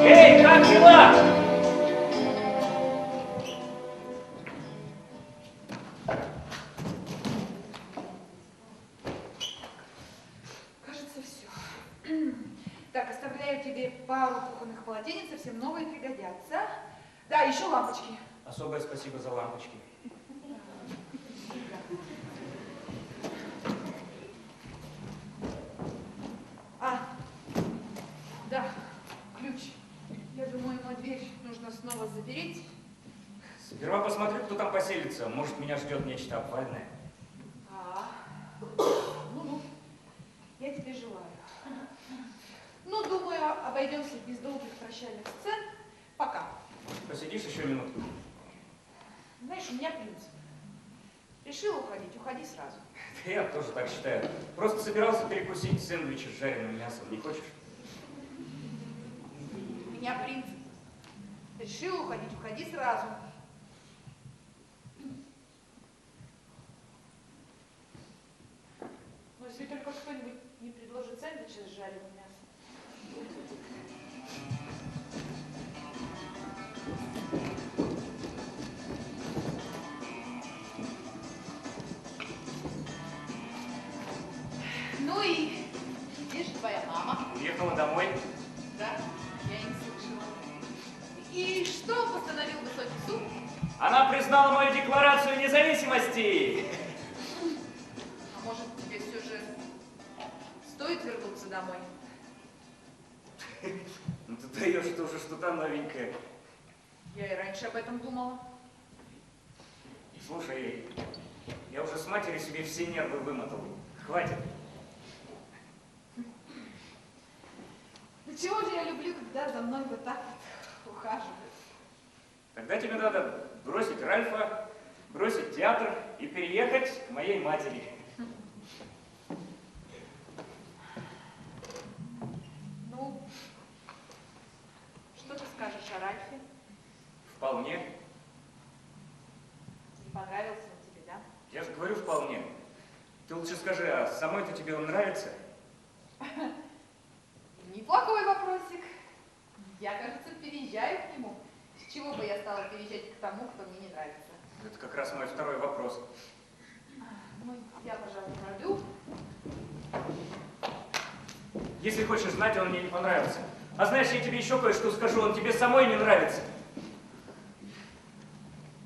C: Эй, как дела?
B: Кажется, все. Так, оставляю тебе пару кухонных полотенец, совсем новые пригодятся. Да, еще лампочки.
A: Особое спасибо за лампочки.
B: Да, ключ. Я думаю, ему дверь нужно снова запереть.
A: Сперва посмотрю, кто там поселится. Может, меня ждет нечто опальное.
B: Ну, я тебе желаю. Ну, думаю, обойдемся без долгих прощальных сцен. Пока.
A: Посидишь еще минутку?
B: Знаешь, у меня принцип. Решил уходить, уходи сразу.
A: Да я тоже так считаю. Просто собирался перекусить сэндвичи с жареным мясом. Не хочешь?
B: У меня принцип. Решил уходить, уходи сразу. Но если только кто-нибудь не предложит сэндвичи с жареным мясом. Ну и где же твоя мама?
A: Уехала домой.
B: Да, я не слышала. И что постановил высокий суд?
C: Она признала мою декларацию независимости.
B: А может, тебе все же стоит вернуться домой?
A: Ну ты даешь тоже что-то новенькое.
B: Я и раньше об этом думала.
A: Слушай, я уже с матерью себе все нервы вымотал. Хватит.
B: Да чего же я люблю, когда за мной вот так вот ухаживают.
A: Тогда тебе надо бросить Ральфа, бросить театр и переехать к моей матери.
B: Ну, что ты скажешь о Ральфе?
A: Вполне.
B: Не понравился он тебе, да?
A: Я же говорю вполне. Ты лучше скажи, а самой-то тебе он нравится?
B: Неплохой вопросик. Я, кажется, переезжаю к нему. С чего бы я стала переезжать к тому, кто мне не нравится?
A: Это как раз мой второй вопрос.
B: Ну, я, пожалуй, пройду.
A: Если хочешь знать, он мне не понравился. А знаешь, я тебе еще кое-что скажу, он тебе самой не нравится.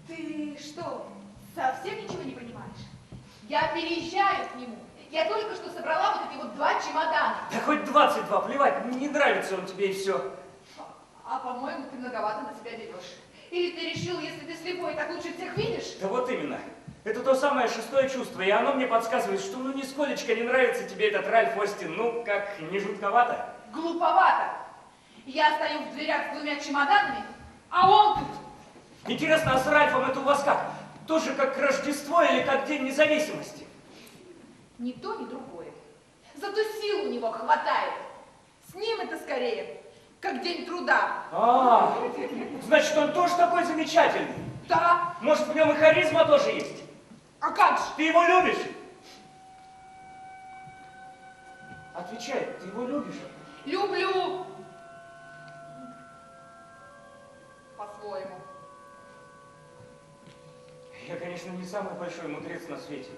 B: Ты что, Совсем ничего не понимаешь? Я переезжаю к нему. Я только что собрала вот эти вот 2 чемодана.
C: Да хоть 22, плевать, не нравится он тебе и все.
B: А по-моему, ты многовато на себя берешь. Или ты решил, если ты слепой, так лучше всех видишь?
C: Да вот именно. Это то самое шестое чувство, и оно мне подсказывает, что ну нисколечко не нравится тебе этот Ральф Остин. Ну, как, не жутковато?
B: Глуповато. Я стою в дверях с 2 чемоданами, а он тут.
C: Интересно, а с Ральфом это у вас как? Тоже как Рождество или как День независимости?
B: Ни то, ни другое. Зато сил у него хватает. С ним это скорее, как День труда.
C: А, значит, он тоже такой замечательный.
B: Да.
C: Может, в нем и харизма тоже есть?
B: А как же?
C: Ты его любишь? Отвечай, ты его любишь?
B: Люблю. По-своему.
C: Я, конечно, не самый большой мудрец на свете.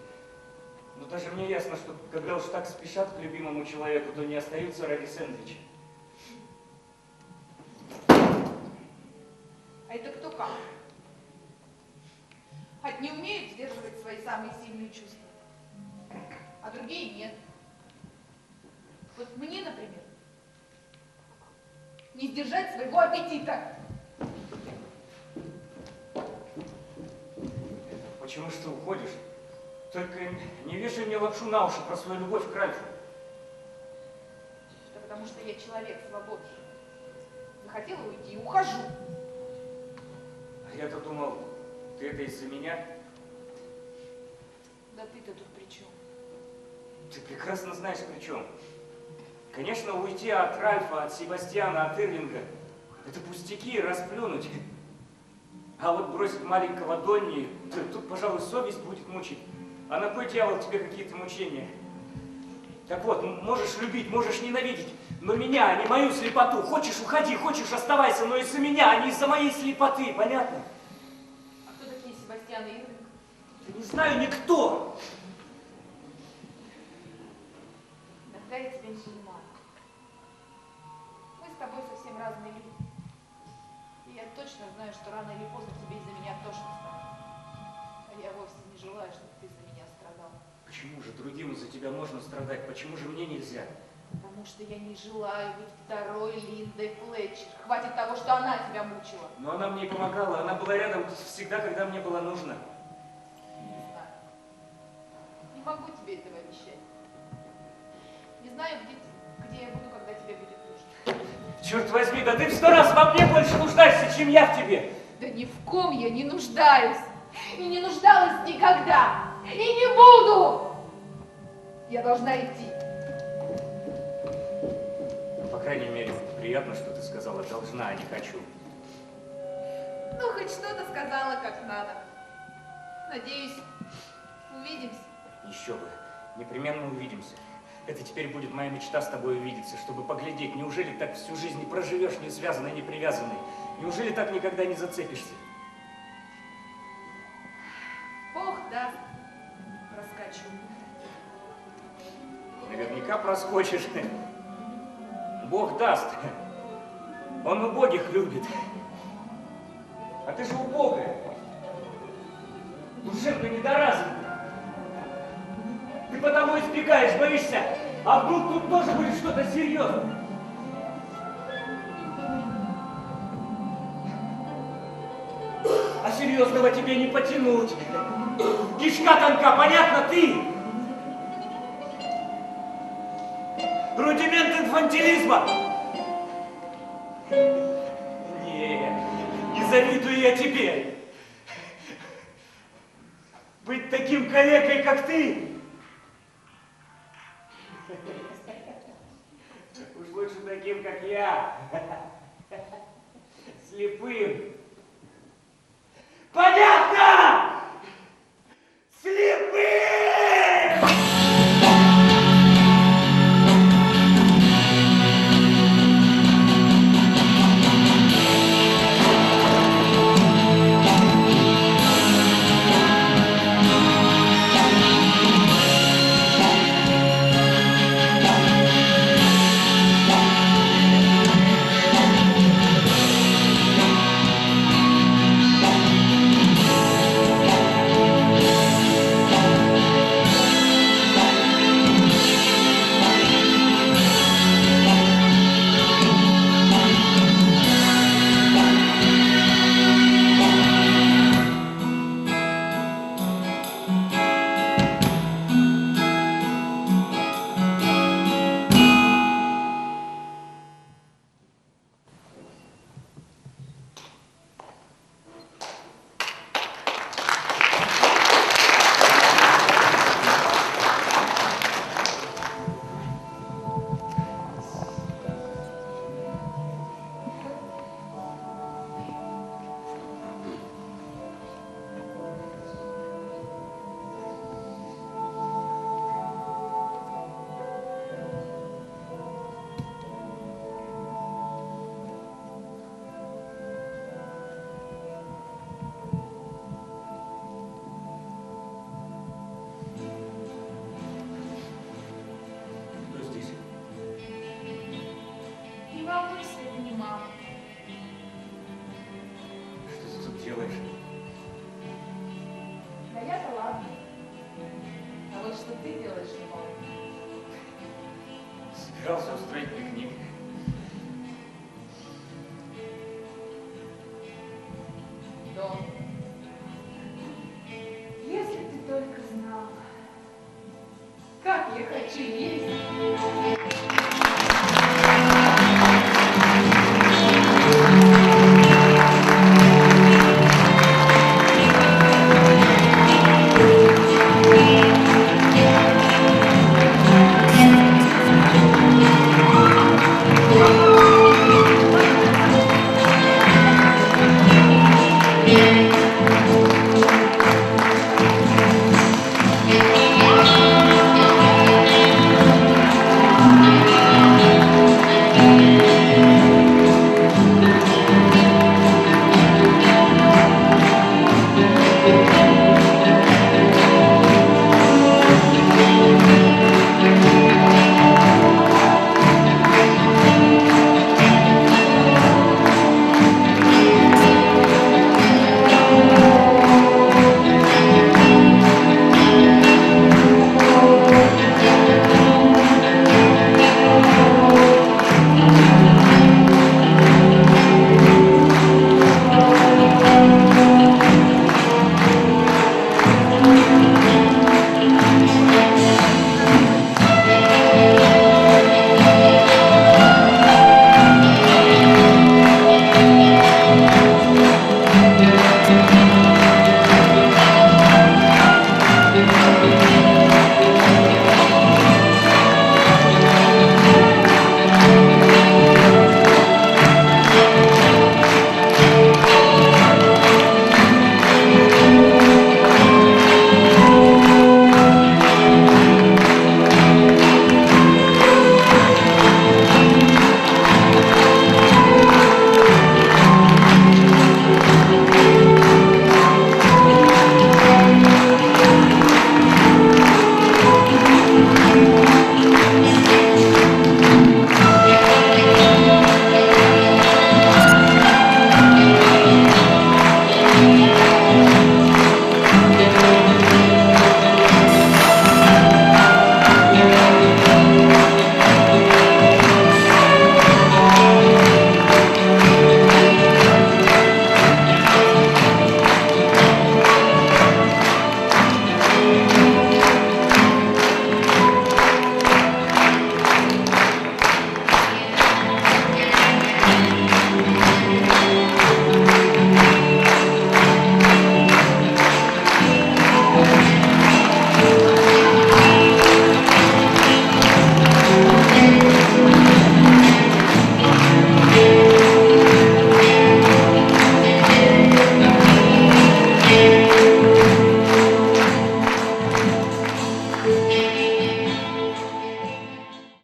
C: Но даже мне ясно, что когда уж так спешат к любимому человеку, то не остаются ради сэндвича.
B: А это кто как? Одни умеют сдерживать свои самые сильные чувства, а другие нет. Вот мне, например, не сдержать своего аппетита.
C: Почему ж ты уходишь? Только не вешай мне лапшу на уши про свою любовь к Ральфу.
B: Да потому что я человек свободный. Захотела уйти, ухожу.
C: А я-то думал, ты это из-за меня?
B: Да ты-то тут при чем?
C: Ты прекрасно знаешь при чем. Конечно, уйти от Ральфа, от Себастьяна, от Ирлинга – это пустяки, расплюнуть. А вот бросить маленького Донни, тут, пожалуй, совесть будет мучить. А на кой дьявол тебе какие-то мучения? Так вот, можешь любить, можешь ненавидеть, но меня, а не мою слепоту. Хочешь – уходи, хочешь – оставайся, но из-за меня, а не из-за моей слепоты, понятно?
B: А кто такие Себастьян и Ирлинг?
C: Да не знаю никто.
B: Тогда я тебя не понимаю. Мы с тобой совсем разные люди. И я точно знаю, что рано или поздно тебе из-за меня тошно станет. А я вовсе не желаю, чтобы ты за меня страдал.
C: Почему же другим из-за тебя можно страдать? Почему же мне нельзя?
B: Потому что я не желаю быть второй Линдой Флетчер. Хватит того, что она тебя мучила.
C: Но она мне и помогала, она была рядом всегда, когда мне было нужно.
B: Не знаю. Не могу тебе этого обещать. Не знаю, где я буду, когда тебе будет нужно.
C: Черт возьми, да ты в 100 раз во мне больше нуждаешься, чем я в тебе.
B: Да ни в ком я не нуждаюсь. И не нуждалась никогда. И не буду. Я должна идти.
C: По крайней мере, приятно, что ты сказала должна, а не хочу.
B: Ну, хоть что-то сказала как надо. Надеюсь, увидимся.
C: Еще бы, непременно увидимся. Это теперь будет моя мечта с тобой увидеться, чтобы поглядеть, неужели так всю жизнь не проживешь, не связанной, не привязанной? Неужели так никогда не зацепишься?
B: Бог даст, проскочу.
C: Наверняка проскочишь. Бог даст. Он убогих любит. А ты же убогая. Душевно недоразвитая. Ты потому избегаешь, боишься. А вдруг тут тоже будет что-то серьезное? А серьезного тебе не потянуть. Кишка тонка, понятно, ты? Рудимент инфантилизма. Нет, не завидую я тебе. Быть таким калекой, как ты. Уж лучше таким, как я. Слепым. Понятно? Слепым!
A: Собирался устроить пикник.
E: Дон, если ты только знал, как я хочу есть.